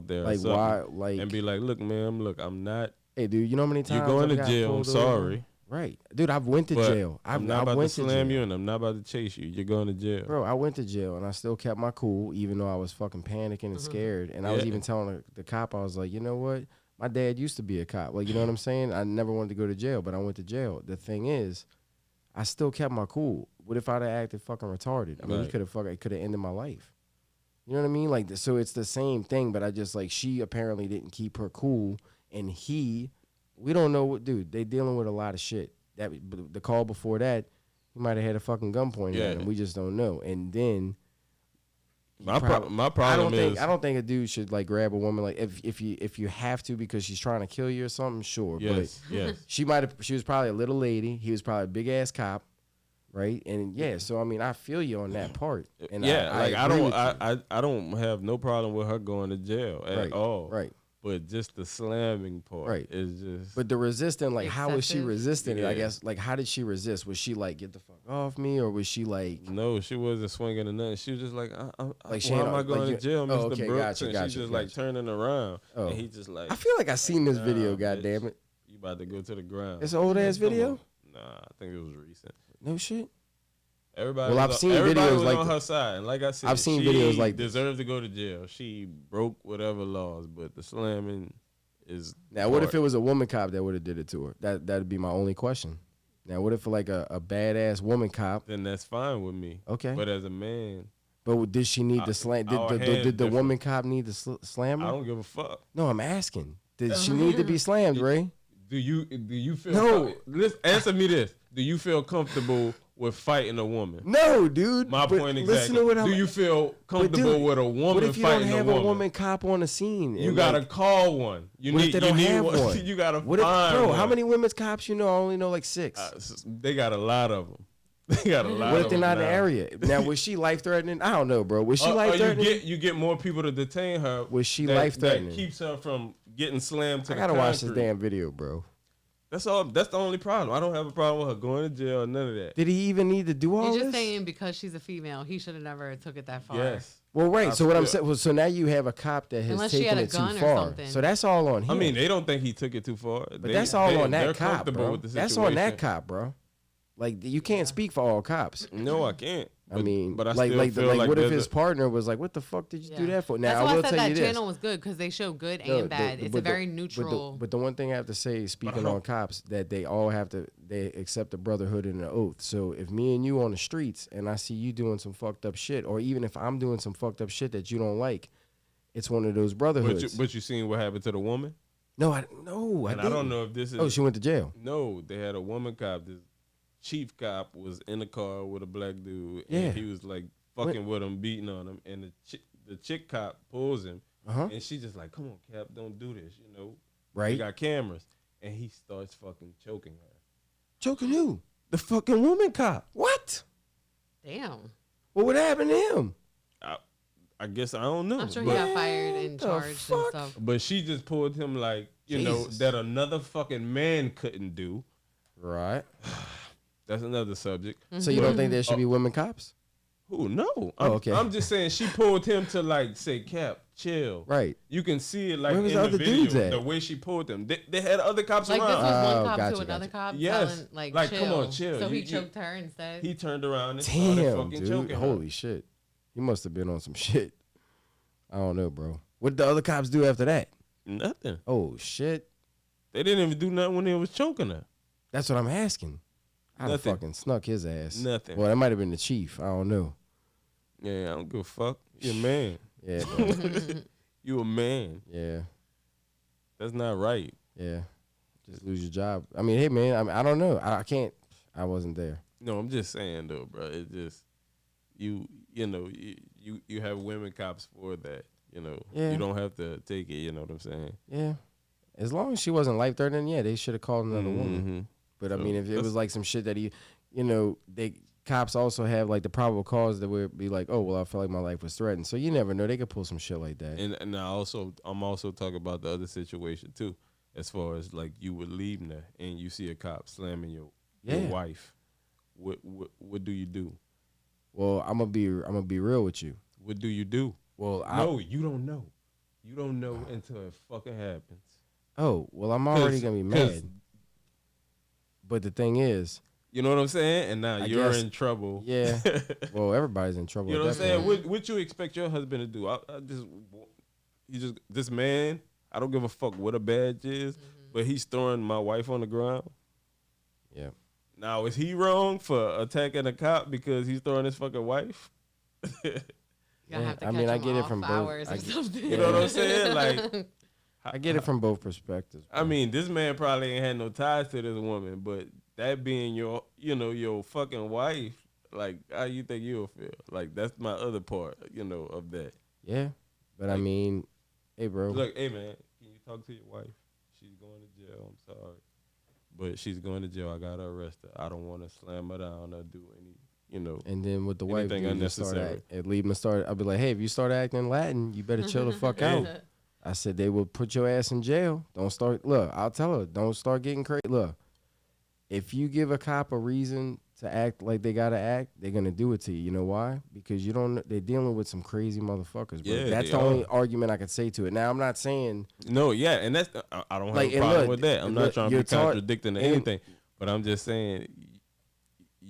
there. Like why? Like and be like, look, ma'am, I'm not. Hey, dude, you know how many times you're going to jail? I'm sorry. Right, dude. I've went to jail. I'm not about to slam you, and I'm not about to chase you. You're going to jail, bro. I went to jail, and I still kept my cool, even though I was fucking panicking and scared. And I was even telling the cop, I was like, you know what? My dad used to be a cop. Like, you know what I'm saying? I never wanted to go to jail, but I went to jail. The thing is, I still kept my cool. What if I'd have acted fucking retarded? I mean, it could have ended my life. You know what I mean? Like, so it's the same thing, but I just like she apparently didn't keep her cool, and we don't know what, dude. They dealing with a lot of shit. That the call before that, he might have had a fucking gun pointed at him. We just don't know. And then my problem is I don't think a dude should like grab a woman like if you have to because she's trying to kill you or something. Sure, yes. She was probably a little lady. He was probably a big ass cop, right? And so I mean I feel you on that part. And I don't have no problem with her going to jail at all. Right. But just the slamming part is just. But the resisting, like, excessive. How was she resisting it? I guess, like, how did she resist? Was she like, get the fuck off me, or was she like? No, she wasn't swinging or nothing. She was just like, why am I like going to jail, Mr. Okay, Brooks? Gotcha, she's just like turning around, and he just like. I feel like I seen this video. God damn it! You about to go to the ground? It's an old ass video. Nah, I think it was recent. No shit. Everybody. Well, I've seen videos like on her side, and like I said, I've seen videos like deserved to go to jail. She broke whatever laws, but the slamming. Now, what if it was a woman cop that would have did it to her? That'd be my only question. Now, what if like a badass woman cop? Then that's fine with me. Okay. But as a man, but did she need to slam? Did the woman cop need to slam her? I don't give a fuck. No, I'm asking. Did she need to be slammed, Ray? Do you feel? No. Answer me this. Do you feel comfortable with fighting a woman? No, dude. My point exactly. Listen to what do you feel comfortable with a woman fighting a woman? What if you don't have a woman cop on the scene? You gotta call one. What if they don't have one? You gotta find one. How many women's cops you know? I only know like 6. They got a lot of them. They got a lot. What if they're not in the area? Now, was she life threatening? I don't know, bro. Was she life threatening? You get more people to detain her. Was she life threatening? That keeps her from getting slammed to the concrete. I gotta watch this damn video, bro. That's all. That's the only problem. I don't have a problem with her going to jail or none of that. Did he even need to do all this? You're just saying because she's a female, he should have never took it that far. Yes. Well, right. So what I'm saying, so now you have a cop that has taken it too far. So that's all on him. I mean, they don't think he took it too far. But that's all on that cop, bro. That's on that cop, bro. Like, you can't speak for all cops. No, I can't. I mean, but I like, still feel like what if his partner was like, "What the fuck did you do that for?" Now, that's I will why I said tell you that this. channel was good because they show good and bad. It's a very neutral. But the one thing I have to say, speaking on cops, that they all they accept the brotherhood and the oath. So if me and you on the streets and I see you doing some fucked up shit, or even if I'm doing some fucked up shit that you don't like, it's one of those brotherhoods. But you seen what happened to the woman? No, I didn't. I don't know if this is. Oh, she went to jail. No, they had a woman cop. This chief cop was in the car with a black dude. Yeah. And he was like fucking with him, beating on him. And the chick cop pulls him. And she just like, come on, Cap, don't do this, you know. Right. They got cameras. And he starts fucking choking her. Choking who? The fucking woman cop. What? Damn. Well, what happened to him? I guess I don't know. I'm sure he got fired and charged and stuff. But she just pulled him like, you know, that another fucking man couldn't do. Right. That's another subject. So you don't think there should be women cops? Who? No. Okay. I'm just saying she pulled him to like say, Cap, chill. Right. You can see it like Where was in the the other video, dudes at? the way she pulled him. They had other cops like around. This was one cop gotcha, to another cop yes. telling, like Come chill. on, chill. So he choked her instead. He turned around and started Damn, fucking dude. choking her. Holy shit. He must have been on some shit. I don't know, bro. What did the other cops do after that? Nothing. Oh, shit. They didn't even do nothing when they was choking her. That's what I'm asking. I'd have Nothing. fucking snuck his ass. Nothing. Well, that might have been the chief. I don't know. Yeah, I don't give a fuck. You're a man. Yeah, bro. You a man. Yeah. That's not right. Yeah. Just lose your job. I mean, hey, man, I don't know. I can't. I wasn't there. No, I'm just saying, though, bro. It's just, you know, you have women cops for that. You know, Yeah. You don't have to take it. You know what I'm saying? Yeah. As long as she wasn't life-threatening, yeah, they should have called another woman. Mm-hmm. But, I mean, if it was like some shit that cops also have like the probable cause that would be like, oh, well, I felt like my life was threatened. So you never know. They could pull some shit like that. And I'm also talking about the other situation, too, as far as like you were leaving there and you see a cop slamming your wife. What do you do? Well, I'm gonna be real with you. What do you do? Well, you don't know. You don't know until it fucking happens. Oh, well, I'm already gonna be mad. But the thing is, you know what I'm saying? And now you're in trouble. Yeah. Well, everybody's in trouble. You know what I'm saying? What you expect your husband to do? This man, I don't give a fuck what a badge is, but he's throwing my wife on the ground. Yeah. Now, is he wrong for attacking a cop because he's throwing his fucking wife? Yeah, I mean, I get it from both. You know what I'm saying? Like, I get it from both perspectives. Bro. I mean, this man probably ain't had no ties to this woman, but that being your fucking wife, like, how you think you'll feel? Like, that's my other part, of that. Yeah, but like, I mean, hey, bro. Look, hey, man, can you talk to your wife? She's going to jail. I'm sorry. But she's going to jail. I got her arrested. I don't want to slam her down or do any, And then with the wife, unnecessary. Leave them to start. I'll be like, hey, if you start acting Latin, you better chill the fuck out. I said they will put your ass in jail. Don't start. Look, I'll tell her, don't start getting crazy. Look, if you give a cop a reason to act like they gotta act, they're gonna do it to you. You know why? Because they're dealing with some crazy motherfuckers, bro. Yeah, that's the only argument I could say to it. Now, I'm not saying no, yeah, and that's I don't have a problem with that. I'm not trying to be contradicting to anything, but I'm just saying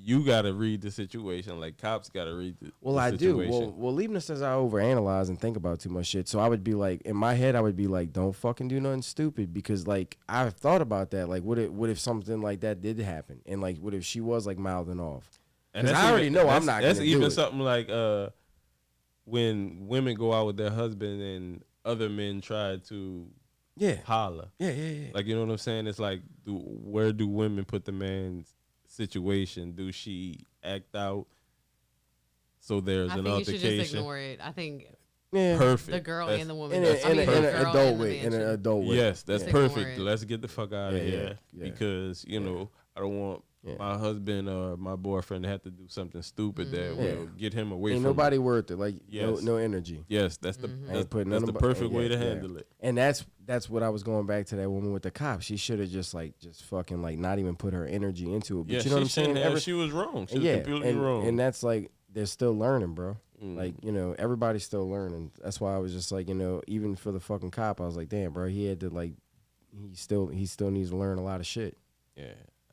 you gotta read the situation. Like cops gotta read the situation. I do. Well, Leibniz says I overanalyze and think about too much shit. So I would be like, in my head, I would be like, don't fucking do nothing stupid, because like I've thought about that. Like, what if something like that did happen, and like, what if she was like mouthing off? And I already know I'm not. That's even do it. Something like when women go out with their husband and other men try to holler. Yeah. Like, you know what I'm saying? It's like, where do women put the man's situation? Do she act out so there's an altercation? I think you should just ignore it. I think perfect. The girl and the woman. In an adult way. Yes, that's perfect. It. Let's get the fuck out of here because I don't want my husband or my boyfriend had to do something stupid that will get him away Ain't from nobody worth it. Like Yes. no energy. Yes, that's the That's the perfect way to handle it. And that's what I was going back to that woman with the cop. She should have just fucking like not even put her energy into it. But you know what I'm saying? She was wrong. She was completely wrong. And that's like they're still learning, bro. Like, you know, everybody's still learning. That's why I was just like, you know, even for the fucking cop, I was like, damn, bro, he had to like he still needs to learn a lot of shit. Yeah.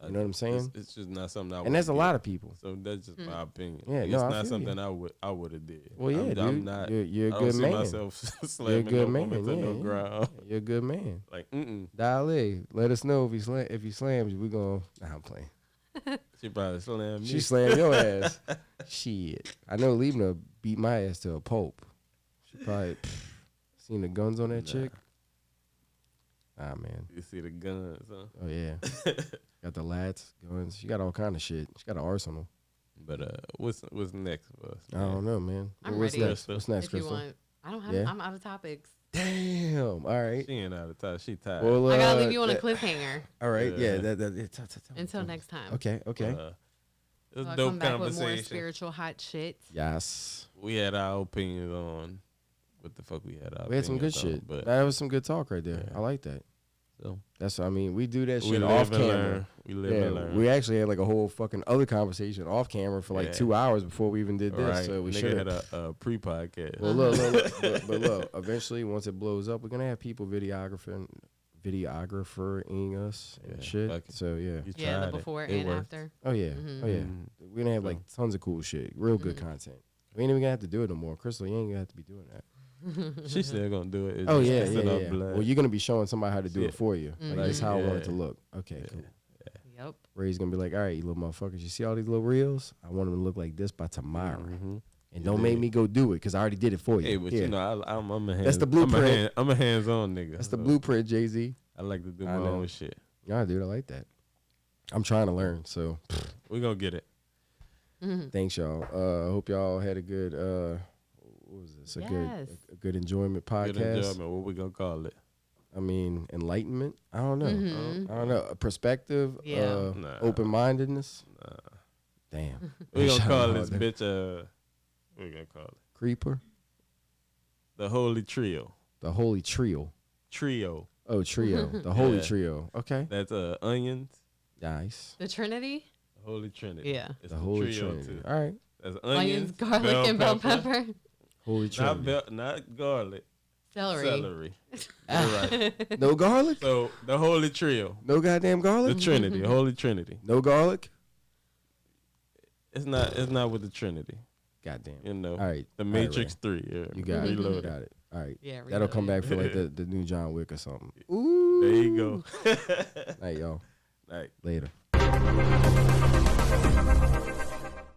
You know what I'm saying? It's just not something I would. And there's a lot of people. So that's just my opinion. Yeah, it's no, not something I would have did. Well, yeah, dude. I'm not. You're a I good don't man. see myself You're a slamming good no man. woman to no ground. You're a good man. Like, Dial in. Let us know if he slams you. We gonna. Nah, I'm playing. She probably slammed me. She slammed your ass. Shit. I know Liebner beat my ass to a pulp. She probably seen the guns on that chick. Ah, man. You see the guns, huh? Oh, yeah. Got the lats, guns. She got all kind of shit. She got an arsenal. But what's next for us? I don't know, man. I'm What's ready. next? What's next, If you Krystal? want. I don't have. Yeah? I'm out of topics. Damn. All right. She ain't out of time. She tired. Well, I gotta leave you on a cliffhanger All right. Yeah. Yeah. until next time. Okay. Okay. It was So a I'll dope come back with more conversation. spiritual hot shit. Yes. We had our opinions on what the fuck we had. We had some good opinions on, shit. but That was some good talk right there. Yeah. I like that. so That's. I mean, we do that we shit live off and camera. learn. We live and learn. We actually had like a whole fucking other conversation off camera for like 2 hours before we even did this. Right. So we Nigga should had have. a pre-podcast. Well, look. but look. Eventually, once it blows up, we're gonna have people videographering us and shit. fuck it. So yeah. You Yeah, the tried it. before It and worked. after. Oh yeah. Mhm. Oh yeah. We're gonna have like tons of cool shit, real good content. We ain't even gonna have to do it no more. Krystal, you ain't gonna have to be doing that. She's still gonna do it. It's Oh just yeah, messing up yeah. blood. Well, you're gonna be showing somebody how to do Yeah. it for you. Like that's how I want it to Yeah. look. Okay, cool. Yep. Ray's gonna be like, all right, you little motherfuckers, you see all these little reels? I want them to look like this by tomorrow. Mhm. And don't make me go do it because I already did it for you. Hey, but Yeah. you know, I'm a hands. That's the blueprint. I'm a hands-on nigga. That's the so blueprint, Jay-Z. I like to do I my know. own shit. Yeah, dude, I like that. I'm trying to learn, so We gonna get it. thanks, y'all. Hope y'all had a good, what was this? Yes. A good enjoyment podcast. Good enjoyment. What we gonna call it? I mean, enlightenment. I don't know. I don't know. A perspective. Yeah. Nah. Open-mindedness. Damn. We gonna Shout call out this there. bitch. What we gonna call it? Creeper. The Holy Trio. The Holy Trio. Trio. Oh, trio. The Holy Yeah. Trio. Okay. That's onions. Nice. The Trinity. The Holy Trinity. Yeah. It's The Holy trio Trinity. too. All right. That's Onions, garlic, and bell pepper. Holy Trinity. Not garlic. Celery. Celery. You're right. No garlic? So the Holy Trio. No goddamn The garlic? Trinity. The Holy Trinity. No garlic? It's not with the Trinity. Goddamn. You know. All right. The All right, Matrix 3. Yeah. You got it. You Reloaded. got it. All right. Yeah. That'll come back reloaded. for like the new John Wick or something. Ooh. There you go. Night, y'all. Like. Later.